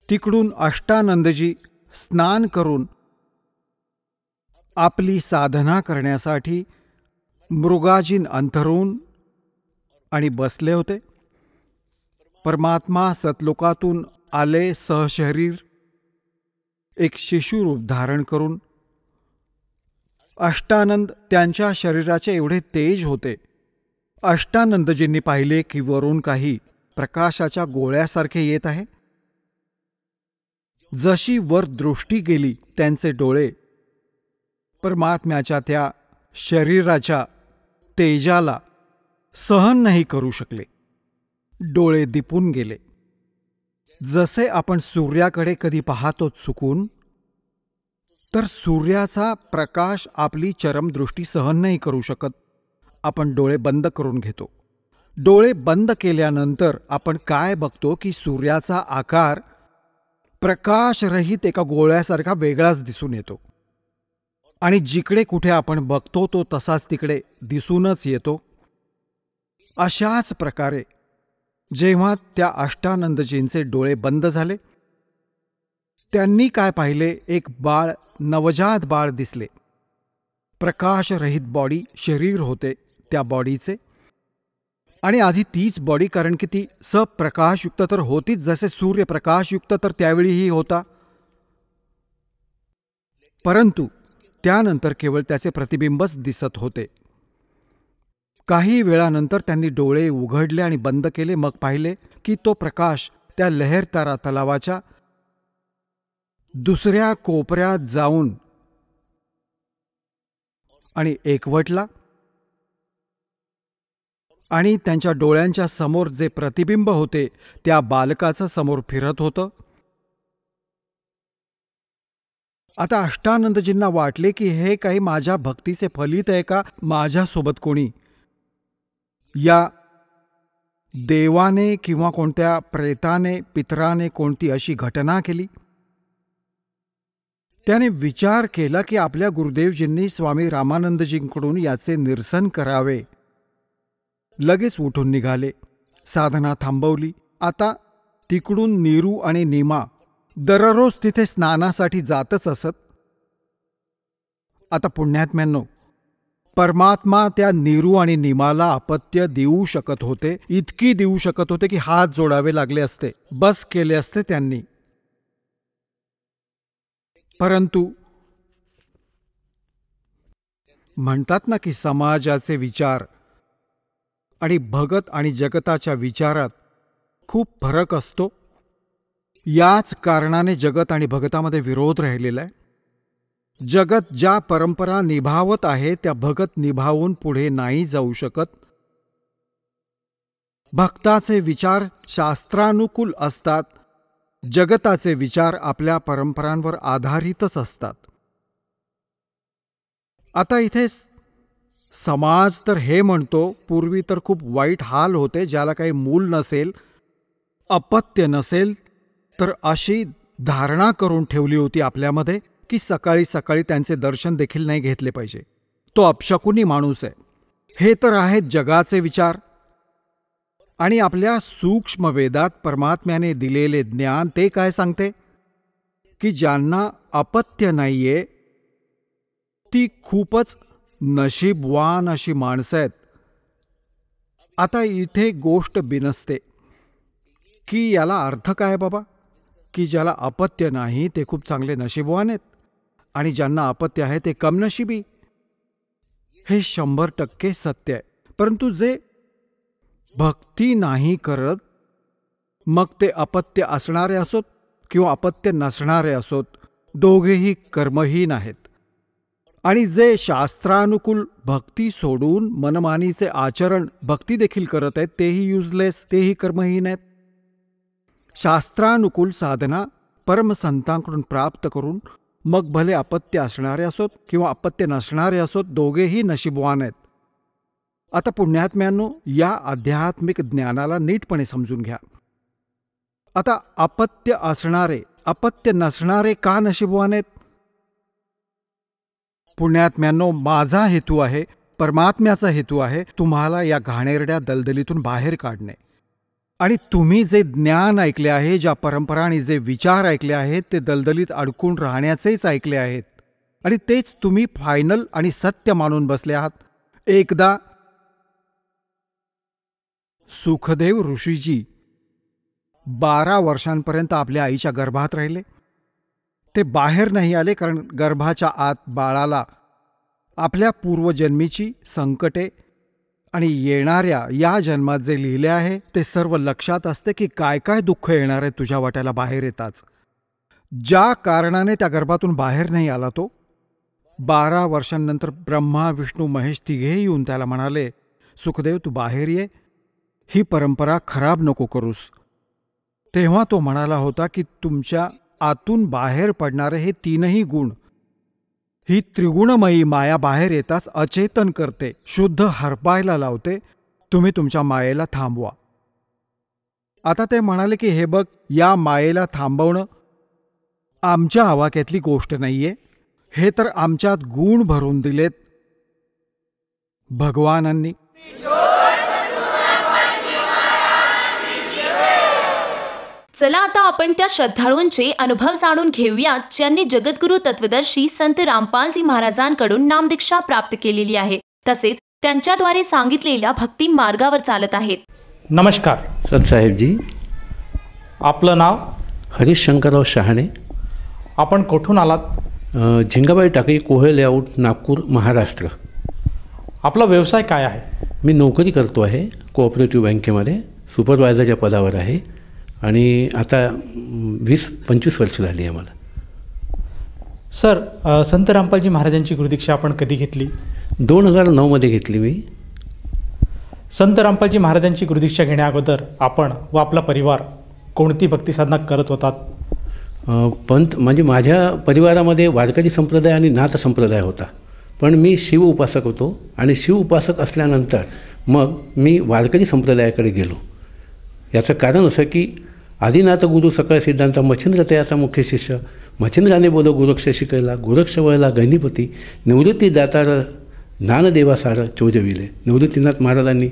[SPEAKER 4] तिकडून अष्टानंदजी स्नान करून आपली साधना करण्यासाठी मृगाजीन अंथरून आणि बसले होते. परमात्मा सतलोकातून आले सहशरीर, एक शिशुरूप धारण करून. अष्टानंद त्यांच्या शरीराचे एवढे तेज होते. अष्टानंदजींनी पाहिले की वरून काही प्रकाशाच्या गोळ्यासारखे येत आहे. जशी वर दृष्टी गेली त्यांचे डोळे परमात्म्याच्या त्या शरीराच्या तेजाला सहन नाही करू शकले. डोळे दिपून गेले. जसे आपण सूर्याकडे कधी पाहतो चुकून, तर सूर्याचा प्रकाश आपली चरमदृष्टी सहन नाही करू शकत. आपण डोळे बंद करून घेतो. डोळे बंद केल्यानंतर आपण काय बघतो की सूर्याचा आकार प्रकाशरहित एका गोळ्यासारखा वेगळाच दिसून येतो. आणि जिकडे कुठे आपण बघतो तो तसाच तिकडे दिसूनच येतो. अशाच प्रकारे जेव्हा त्या अष्टानंदजींचे डोळे बंद झाले, त्यांनी काय पाहिले, एक बाळ, नवजात बाळ दिसले. प्रकाशरहित बॉडी, शरीर होते त्या बॉडीचे. आणि आधी तीच बॉडी, कारण की ती सप्रकाशयुक्त तर होतीच, जसे सूर्यप्रकाशयुक्त तर त्यावेळीही होता, परंतु त्यानंतर केवळ त्याचे प्रतिबिंबच दिसत होते. काही वेळानंतर त्यांनी डोळे उघडले आणि बंद केले. मग पाहिले की तो प्रकाश त्या लहरतारा तलावाच्या दुसऱ्या कोपऱ्यात जाऊन आणि एकवटला आणि त्यांच्या डोळ्यांच्या समोर जे प्रतिबिंब होते त्या बालकाचं समोर फिरत होतं. आता अष्टानंदजींना वाटले की हे काही माझ्या भक्तीचे फलित आहे का, माझ्यासोबत कोणी या देवाने किंवा कोणत्या प्रेताने, पितराने कोणती अशी घटना केली. त्याने विचार केला की आपल्या गुरुदेवजींनी स्वामी रामानंदजींकडून याचे निरसन करावे. लगेच उठून निघाले. साधना थांबवली. आता तिकडून नीरू आणि नीमा दररोज तिथे स्नानासाठी जातच असत. आता पुण्यात्म्यांनो, परमात्मा त्या नीरू आणि नीमाला अपत्य देऊ शकत होते, इतकी देऊ शकत होते की हात जोडावे लागले असते, बस केले असते त्यांनी. परंतु म्हणतात ना की समाजाचे विचार आणि भगत आणि जगताच्या विचारात खूप फरक असतो. याच कारणाने जगत आणि भगतामध्ये विरोध राहिलेला आहे. जगत ज्या परंपरा निभावत आहे त्या भगत निभावून पुढे नाही जाऊ शकत. भक्ताचे विचार शास्त्रानुकूल असतात, जगताचे विचार आपल्या परंपरांवर आधारितच असतात. आता इथे समाज तर हे म्हणतो, पूर्वी तर खूप वाईट हाल होते, ज्याला काही मूल नसेल, अपत्य नसेल तर अशी धारणा करून ठेवली होती आपल्यामध्ये की सकाळी सकाळी त्यांचे दर्शन देखील नाही घेतले पाहिजे, तो अपशकुनी माणूस आहे. हे तर आहेत जगाचे विचार. आणि आपल्या सूक्ष्म वेदात परमात्म्याने दिलेले ज्ञान ते काय सांगते की ज्यांना अपत्य नाहीये ती खूपच नशीबवान अशी माणसं आहेत. आता इथे गोष्ट बिनसते की याला अर्थ काय बाबा, की ज्याला अपत्य नाही ते खूप चांगले नशीबवान आहेत आणि ज्यांना अपत्य आहे ते कमनशिबी. हे 100% सत्य आहे. परंतु जे भक्ती नाही करत, मग ते अपत्य असणारे असोत किंवा अपत्य नसणारे असोत, दोघेही कर्महीन आहेत. आणि जे शास्त्रानुकूल भक्ती सोडून मनमानीचे आचरण भक्ती देखील करत आहेत तेही युजलेस, तेही कर्महीन आहेत. शास्त्रानुकूल साधना परमसंतांकडून प्राप्त करून मग भले अपत्य असणारे असोत किंवा अपत्य नसणारे असोत, दोघेही नशीबवान आहेत. आता पुण्यात्म्यांनो, या आध्यात्मिक ज्ञानाला नीटपणे समजून घ्या. आता अपत्य असणारे अपत्य नसणारे का नशीबवान आहेत? पुण्यात्म्यांनो, माझा हेतू आहे, परमात्म्याचा हेतू आहे तुम्हाला या घाणेरड्या दलदलीतून बाहेर काढणे. आणि तुम्ही जे ज्ञान ऐकले आहे, ज्या परंपरा आणि जे विचार ऐकले आहेत ते दलदलीत अडकून राहण्याचेच ऐकले आहेत आणि तेच तुम्ही फायनल आणि सत्य मानून बसले आहात. एकदा सुखदेव ऋषीजी 12 वर्षांपर्यंत आपल्या आईच्या गर्भात राहिले. ते बाहेर नाही आले कारण गर्भाच्या आत बाळाला आपल्या पूर्वजन्मीची संकटे आणि येणाऱ्या या जन्मात जे लिहिले आहे ते सर्व लक्षात असते की काय काय दुःख येणार आहे तुझ्या वाट्याला बाहेर येताच. ज्या कारणाने त्या गर्भातून बाहेर नाही आला तो 12 वर्षांनंतर ब्रह्मा विष्णू महेश तिघेही येऊन त्याला म्हणाले, सुखदेव तू बाहेर ये, ही परंपरा खराब नको करूस. तेव्हा तो म्हणाला होता की तुमच्या आतून बाहेर पडणारे हे 3ही गुण, ही त्रिगुणमयी माया बाहेर येताच अचेतन करते, शुद्ध हरपायला लावते. तुम्ही तुमच्या मायेला थांबवा. आता ते म्हणाले की हे बघ, या मायेला थांबवणं आमच्या आवाक्यातली गोष्ट नाहीये, हे तर आमच्यात गुण भरून दिलेत भगवानांनी.
[SPEAKER 1] चला आता आपण त्या श्रद्धाळूंचे अनुभव जाणून घेऊया ज्यांनी जगद्गुरु तत्वदर्शी संत रामपालजी महाराजांकडून नामदीक्षा प्राप्त केलेली आहे, तसेच त्यांच्याद्वारे सांगितलेल्या भक्ती मार्गावर चालत आहेत.
[SPEAKER 5] नमस्कार
[SPEAKER 6] सतसाहेबजी.
[SPEAKER 5] आपलं नाव?
[SPEAKER 6] हरीश शंकरराव शहाणे.
[SPEAKER 5] आपण कुठून आलात?
[SPEAKER 6] झिंगाबाई टाकळी, कोहे लेआउट, नागपूर, महाराष्ट्र.
[SPEAKER 5] आपला व्यवसाय काय आहे?
[SPEAKER 6] मी नोकरी करतो आहे कोऑपरेटिव्ह बँकेमध्ये, सुपरवायझरच्या पदावर आहे आणि आता 20-25 वर्ष झाली आहे मला.
[SPEAKER 5] सर, संत रामपालजी महाराजांची गुरुदीक्षा आपण कधी घेतली?
[SPEAKER 6] 2009मध्ये घेतली मी.
[SPEAKER 5] संत रामपालजी महाराजांची गुरुदीक्षा घेण्याअगोदर आपण व आपला परिवार कोणती भक्तिसाधना करत होतात?
[SPEAKER 6] पंत म्हणजे माझ्या परिवारामध्ये वारकरी संप्रदाय आणि नाथ संप्रदाय होता, पण मी शिव उपासक होतो आणि शिव उपासक असल्यानंतर मग मी वारकरी संप्रदायाकडे गेलो. याचं कारण असं की आदिनाथ गुरु सकळ सिद्धांत मच्छिंद्र तयाचा मुख्य शिष्य मच्छिंद्राने बोलो गोरक्ष शिकवला, गोरक्ष वळला गणिपती, निवृत्ती दातार ज्ञानदेवा सार चोजविले. निवृत्तीनाथ महाराजांनी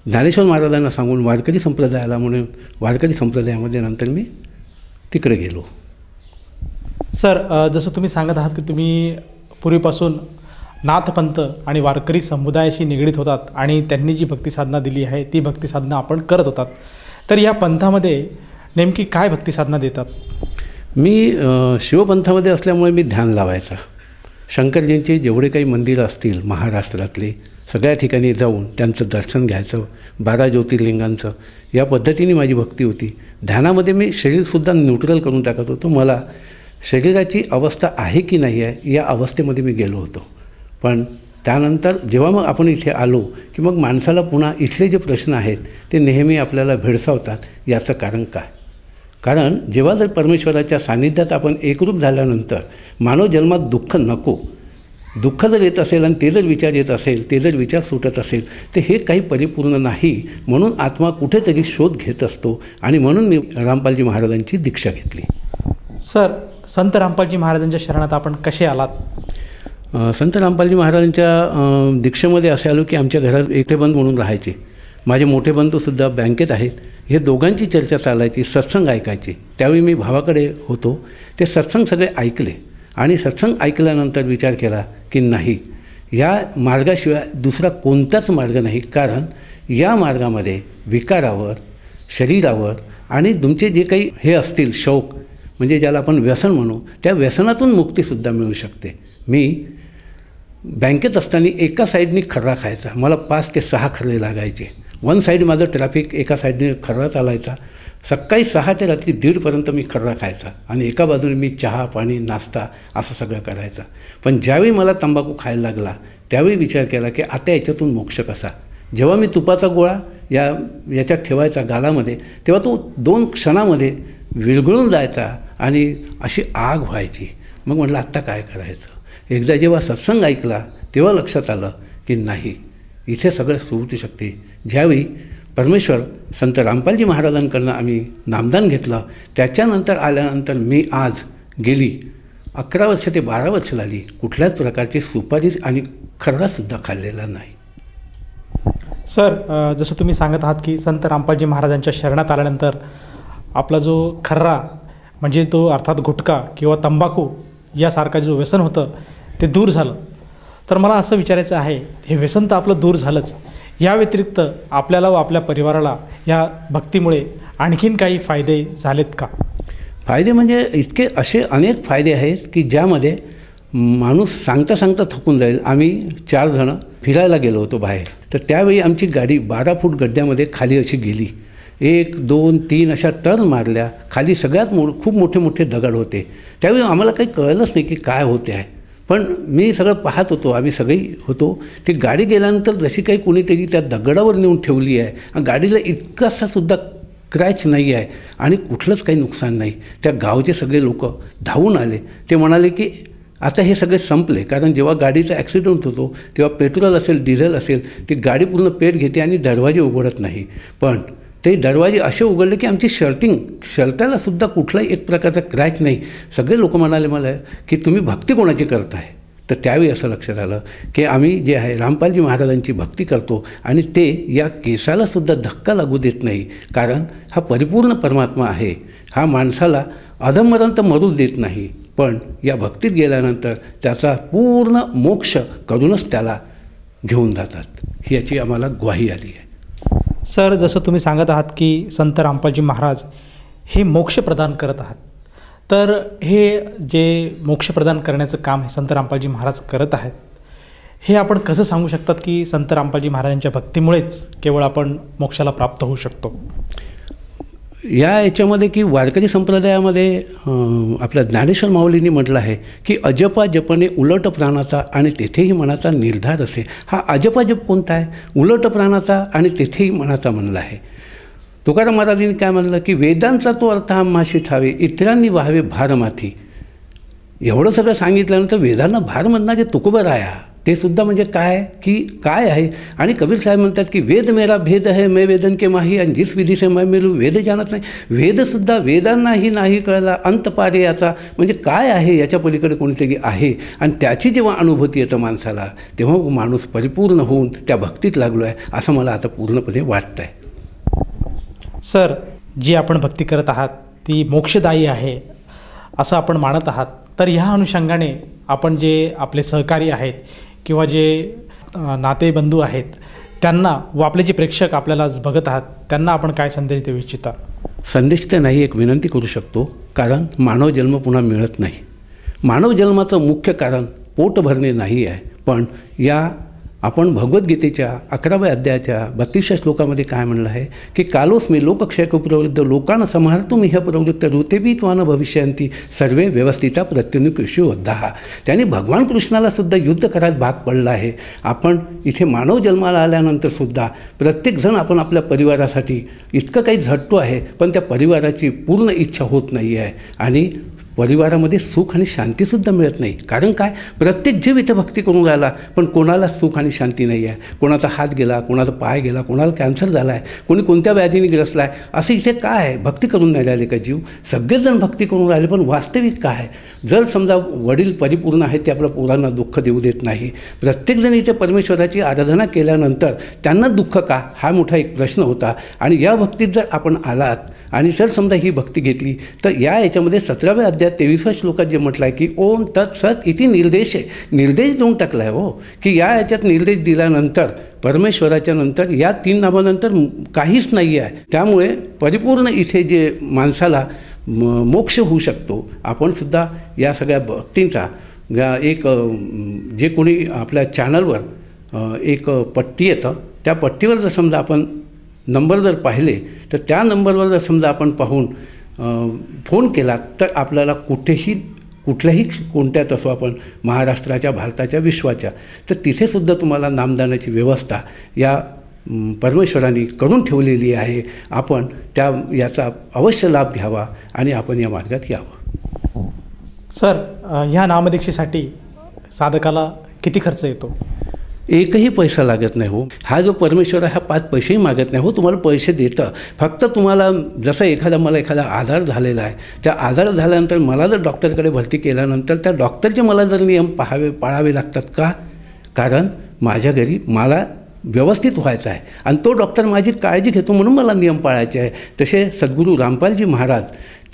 [SPEAKER 6] ज्ञानेश्वर महाराजांना सांगून वारकरी संप्रदायाला, म्हणून वारकरी संप्रदायामध्ये नंतर मी तिकडे गेलो.
[SPEAKER 5] सर, जसं तुम्ही सांगत आहात की तुम्ही पूर्वीपासून नाथपंथ आणि वारकरी समुदायाशी निगडीत होतात आणि त्यांनी जी भक्तिसाधना दिली आहे ती भक्तिसाधना आपण करत होतात. तर या पंथामध्ये नेमकी काय भक्तिसाधना देतात?
[SPEAKER 6] मी शिवपंथामध्ये असल्यामुळे मी ध्यान लावायचा. शंकरजींचे जेवढे काही मंदिरं असतील महाराष्ट्रातले सगळ्या ठिकाणी जाऊन त्यांचं दर्शन घ्यायचं, 12 ज्योतिर्लिंगांचं, या पद्धतीने माझी भक्ती होती. ध्यानामध्ये मी शरीरसुद्धा न्यूट्रल करून टाकत होतो. मला शरीराची अवस्था आहे की नाही आहे या अवस्थेमध्ये मी गेलो होतो. पण त्यानंतर जेव्हा मग आपण इथे आलो की मग माणसाला पुन्हा इथले जे प्रश्न आहेत ते नेहमी आपल्याला भेडसावतात. याचं कारण काय? कारण जेव्हा जर परमेश्वराच्या सान्निध्यात आपण एकरूप झाल्यानंतर मानव जन्मात दुःख नको, दुःख जर येत असेल आणि ते जर विचार येत असेल, ते जर विचार सुटत असेल, तर हे काही परिपूर्ण नाही. म्हणून आत्मा कुठेतरी शोध घेत असतो आणि म्हणून मी रामपालजी महाराजांची दीक्षा घेतली.
[SPEAKER 5] सर, संत रामपालजी महाराजांच्या शरणात आपण कसे आलात?
[SPEAKER 6] संत रामपालजी महाराजांच्या दीक्षेमध्ये असे आलो की आमच्या घरात एकटे बंद म्हणून राहायचे. माझे मोठे बंधूसुद्धा बँकेत आहेत. हे दोघांची चर्चा चालायची, सत्संग ऐकायचे. त्यावेळी मी भावाकडे होतो. ते सत्संग सगळे ऐकले आणि सत्संग ऐकल्यानंतर विचार केला की नाही, या मार्गाशिवाय दुसरा कोणताच मार्ग नाही. कारण या मार्गामध्ये विकारावर, शरीरावर आणि तुमचे जे काही हे असतील शौक, म्हणजे ज्याला आपण व्यसन म्हणू, त्या व्यसनातून मुक्तीसुद्धा मिळू शकते. मी बँकेत असताना एका साईडनी खर्रा खायचा. मला 5 ते 6 खर्रे लागायचे. वन साईड माझं ट्रॅफिक, एका साईडने खर्रा चालायचा. सकाळी 6 ते रात्री 1:30पर्यंत मी खर्रा खायचा आणि एका बाजूने मी चहा, पाणी, नाश्ता असं सगळं करायचा. पण ज्यावेळी मला तंबाखू खायला लागला त्यावेळी विचार केला की आता याच्यातून मोक्ष कसा? जेव्हा मी तुपाचा गोळा याच्यात ठेवायचा गालामध्ये, तेव्हा तो 2 क्षणामध्ये विरघळून जायचा आणि अशी आग व्हायची. मग म्हटलं आत्ता काय करायचं? एकदा जेव्हा सत्संग ऐकला तेव्हा लक्षात आलं की नाही, इथे सगळं सुरू शकते. ज्यावेळी परमेश्वर संत रामपालजी महाराजांकडनं आम्ही नामदान घेतलं, त्याच्यानंतर आल्यानंतर मी आज गेली 11 वर्ष ते 12 वर्ष झाली कुठल्याच प्रकारची सुपारी आणि खर्रासुद्धा खाल्लेला नाही.
[SPEAKER 5] सर, जसं तुम्ही सांगत आहात की संत रामपालजी महाराजांच्या शरणात आल्यानंतर आपला जो खर्रा म्हणजे तो अर्थात गुटखा किंवा तंबाखू यासारखा जो व्यसन होतं ते दूर झालं. तर मला असं विचारायचं आहे, हे व्यसन तर आपलं दूर झालंच, या व्यतिरिक्त आपल्याला व आपल्या परिवाराला या भक्तीमुळे आणखीन काही फायदे झालेत का?
[SPEAKER 6] फायदे म्हणजे इतके असे अनेक फायदे आहेत की ज्यामध्ये माणूस सांगता सांगता थकून जाईल. आम्ही 4 जणं फिरायला गेलो होतो बाहेर. तर त्यावेळी आमची गाडी 12 फूट गड्ड्यामध्ये खाली अशी गेली. 1, 2, 3 अशा टर्न मारल्या. खाली सगळ्यात खूप मोठे मोठे दगड होते. त्यावेळी आम्हाला काही कळलंच नाही की काय होते आहे. पण मी सगळं पाहत होतो, आम्ही सगळी होतो. ती गाडी गेल्यानंतर जशी काही कोणीतरी त्या दगडावर नेऊन ठेवली आहे. गाडीला इतकासासुद्धा क्रॅच नाही आहे आणि कुठलंच काही नुकसान नाही. त्या गावचे सगळे लोक धावून आले. ते म्हणाले की आता हे सगळे संपले. कारण जेव्हा गाडीचा ॲक्सिडेंट होतो तेव्हा पेट्रोल असेल, डिझेल असेल, ती गाडी पूर्ण पेट घेते आणि दरवाजे उघडत नाही. पण ते दरवाजे असे उघडले की आमची शर्टालासुद्धा कुठलाही एक प्रकारचा क्रॅच नाही. सगळे लोक म्हणाले मला की तुम्ही भक्ती कोणाची करताय? तर त्यावेळी असं लक्षात आलं की आम्ही जे आहे रामपालजी महाराजांची भक्ती करतो आणि ते या केसालासुद्धा धक्का लागू देत नाही. कारण हा परिपूर्ण परमात्मा आहे. हा माणसाला अधममरण तर मरूच देत नाही, पण या भक्तीत गेल्यानंतर त्याचा पूर्ण मोक्ष करूनच त्याला घेऊन जातात. ही याची आम्हाला ग्वाही आली आहे.
[SPEAKER 5] सर, जसं तुम्ही सांगत आहात की संत रामपालजी महाराज हे मोक्ष प्रदान करत आहात, तर हे जे मोक्ष प्रदान करण्याचं काम हे संत रामपालजी महाराज करत आहेत, हे आपण कसं सांगू शकतात की संत रामपालजी महाराजांच्या भक्तीमुळेच केवळ आपण मोक्षाला प्राप्त होऊ शकतो?
[SPEAKER 6] याच्यामध्ये की वारकरी संप्रदायामध्ये आपल्या ज्ञानेश्वर माऊलींनी म्हटलं आहे की अजपा जपणे उलट प्राणाचा आणि तेथेही मनाचा निर्धार असे. हा अजपा जप कोणता आहे? उलट प्राणाचा आणि तेथेही मनाचा म्हणला आहे. तुकाराम महाराजांनी काय म्हणलं की वेदांचा तो अर्थ आम्हाशी ठावे, इतरांनी व्हावे भार माथी. एवढं सगळं सांगितल्यानंतर वेदांना भार म्हणणारे तुकोबराया ते सुद्धा म्हणजे काय आहे. आणि कबीर साहेब म्हणतात की वेद मेरा भेद है मैं वेदन के माही, आणि जिस विधी से मैं मिलू वेद जानत नाही. वेदसुद्धा वेदांनाही नाही कळला अंत पारे याचा. म्हणजे काय आहे याच्या पलीकडे कोणीतरी आहे, आणि त्याची जेव्हा अनुभूती येतं माणसाला तेव्हा माणूस परिपूर्ण होऊन त्या भक्तीत लागलो आहे असं मला आता पूर्णपणे वाटतं आहे.
[SPEAKER 5] सर, जी आपण भक्ती करत आहात ती मोक्षदायी आहे असं आपण मानत आहात. तर ह्या अनुषंगाने आपण जे आपले सहकारी आहेत किंवा जे नातेबंधू आहेत त्यांना व आपले जे प्रेक्षक आपल्याला बघत आहात त्यांना आपण काय संदेश देऊ इच्छिता?
[SPEAKER 6] संदेश तर नाही, एक विनंती करू शकतो. कारण मानव जन्म पुन्हा मिळत नाही. मानव जन्माचं मुख्य कारण पोट भरणे नाही आहे. पण या आपण भगवद्गीतेच्या 11व्या अध्यायाच्या 32व्या श्लोकामध्ये काय म्हणलं आहे की कालोस्मी लोकक्षयक प्रवृत्त लोकांना संहार्तुम ह्य प्रवृत्त ऋतेबी त्वान भविष्यंती सर्वे व्यवस्थिता प्रत्युनुकृषी योद्धा. त्याने भगवान कृष्णालासुद्धा युद्ध करायला भाग पडला आहे. आपण इथे मानव जन्माला आल्यानंतरसुद्धा प्रत्येकजण आपण आपल्या परिवारासाठी इतकं काही झटतो आहे, पण त्या परिवाराची पूर्ण इच्छा होत नाही आहे आणि परिवारामध्ये सुख आणि शांतीसुद्धा मिळत नाही. कारण काय, प्रत्येक जीव इथे भक्ती करून राहिला पण कोणाला सुख आणि शांती नाही आहे. कोणाचा हात गेला, कोणाचा पाय गेला, कोणाला कॅन्सर झाला आहे, कोणी कोणत्या व्याधीने ग्रसला आहे. असं इथे काय आहे, भक्ती करून नाही राहिले का जीव? सगळेजण भक्ती करून राहिले पण वास्तविक काय आहे? जर समजा वडील परिपूर्ण आहेत ते आपल्या पोरांना दुःख देऊ देत नाही. प्रत्येकजण इथे परमेश्वराची आराधना केल्यानंतर त्यांना दुःख का, हा मोठा एक प्रश्न होता. आणि या भक्तीत जर आपण आलात आणि जर समजा ही भक्ती घेतली तर याच्यामध्ये 17व्या अध्यायात 23व्या श्लोकात जे म्हटलं आहे की ओम तत्सत इथे निर्देश आहे. निर्देश देऊन टाकला आहे हो, की याच्यात निर्देश दिल्यानंतर परमेश्वराच्या नंतर या 3 नामानंतर काहीच नाही आहे. त्यामुळे परिपूर्ण इथे जे माणसाला मोक्ष होऊ शकतो. आपण सुद्धा या सगळ्या भक्तींचा एक जे कोणी आपल्या चॅनलवर एक पट्टी येतं त्या पट्टीवर जर समजा आपण नंबर जर पाहिले तर त्या नंबरवर जर समजा आपण पाहून फोन केला तर आपल्याला कुठल्याही कोणत्यात असो, आपण महाराष्ट्राच्या, भारताच्या, विश्वाच्या, तर तिथेसुद्धा तुम्हाला नामदानाची व्यवस्था या परमेश्वरांनी करून ठेवलेली आहे. आपण याचा अवश्य लाभ घ्यावा आणि आपण या मार्गात यावं.
[SPEAKER 5] सर, ह्या नामदीक्षेसाठी साधकाला किती खर्च येतो?
[SPEAKER 6] एकही पैसा लागत नाही हो. हा जो परमेश्वर आहे हा 5 पैसेही मागत नाही हो. तुम्हाला पैसे देतं. फक्त तुम्हाला जसं मला एखादा आजार झालेला आहे, त्या आजार झाल्यानंतर मला जर डॉक्टरकडे भरती केल्यानंतर त्या डॉक्टरचे मला जर नियम पाळावे लागतात का? कारण माझ्या घरी मला व्यवस्थित व्हायचं आहे आणि तो डॉक्टर माझी काळजी घेतो म्हणून मला नियम पाळायचे आहे. तसे सद्गुरू रामपालजी महाराज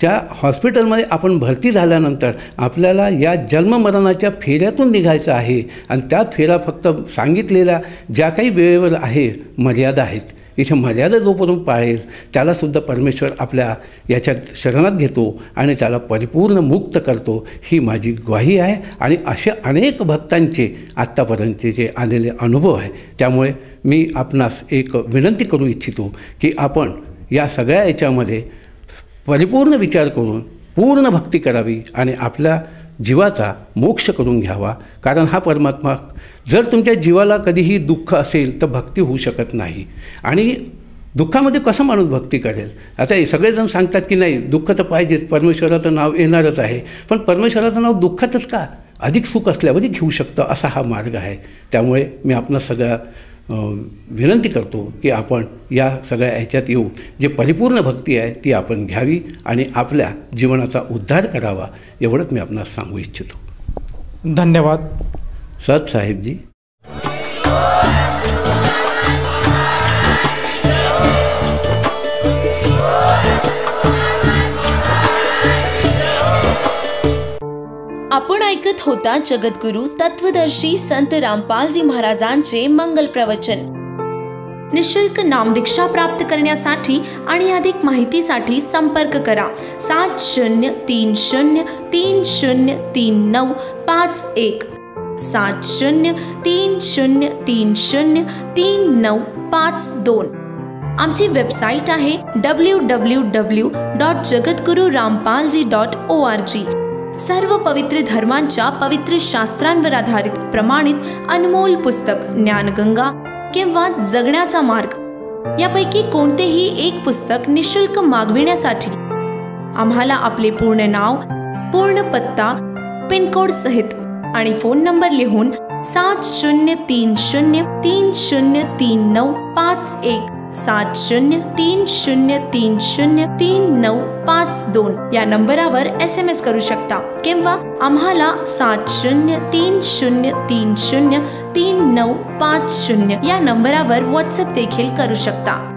[SPEAKER 6] त्या हॉस्पिटलमध्ये आपण भरती झाल्यानंतर आपल्याला या जन्ममरणाच्या फेऱ्यातून निघायचं आहे आणि त्या फेऱ्या फक्त सांगितलेल्या ज्या काही वेळेवर आहे मर्यादा आहेत. इथे मर्यादा जोपर्यंत पाळेल त्यालासुद्धा परमेश्वर आपल्या याच्यात शरणात घेतो आणि त्याला परिपूर्ण मुक्त करतो. ही माझी ग्वाही आहे आणि असे अनेक भक्तांचे आत्तापर्यंतचे जे आलेले अनुभव आहे. त्यामुळे मी आपणास एक विनंती करू इच्छितो की आपण या सगळ्या याच्यामध्ये परिपूर्ण विचार करून पूर्ण भक्ती करावी आणि आपल्या जीवाचा मोक्ष करून घ्यावा. कारण हा परमात्मा जर तुमच्या जीवाला कधीही दुःख असेल तर भक्ती होऊ शकत नाही. आणि दुःखामध्ये कसं माणूस भक्ती करेल? आता हे सगळेजण सांगतात की नाही दुःख तर पाहिजेच, परमेश्वराचं नाव येणारच आहे. पण परमेश्वराचं नाव दुःखातच का? अधिक सुख असल्यावरही घेऊ शकतं असा हा मार्ग आहे. त्यामुळे मी आपणा सगळ्या विनंती करतो की आपण या सगळ्या ह्याच्यात येऊ, जे परिपूर्ण भक्ती आहे ती आपण घ्यावी आणि आपल्या जीवनाचा उद्धार करावा, एवढंच मी आपणास सांगू इच्छितो.
[SPEAKER 5] धन्यवाद.
[SPEAKER 6] सत साहेबजी.
[SPEAKER 1] आपण ऐकत होता जगद्गुरु तत्वदर्शी संत रामपालजी महाराजांचे मंगल प्रवचन. निशुल्क नामदीक्षा प्राप्त करण्यासाठी आणि अधिक माहितीसाठी संपर्क करा 7030303951 7030303952. आमची वेबसाईट आहे www.jagadgururampalji.org. सर्व पवित्र धर्मांच्या पवित्र शास्त्रांवर आधारित प्रमाणित अनमोल पुस्तक ज्ञानगंगा किंवा जगण्याचा मार्ग यापैकी कोणतेही एक पुस्तक निशुल्क मागविण्यासाठी आम्हाला आपले पूर्ण नाव, पूर्ण पत्ता, पिनकोड सहित आणि फोन नंबर लिहून 7030303951 7030303952 या नंबरावर SMS करू शकता किंवा आम्हाला 7030303950 या नंबरावर WhatsApp देखील करू शकता.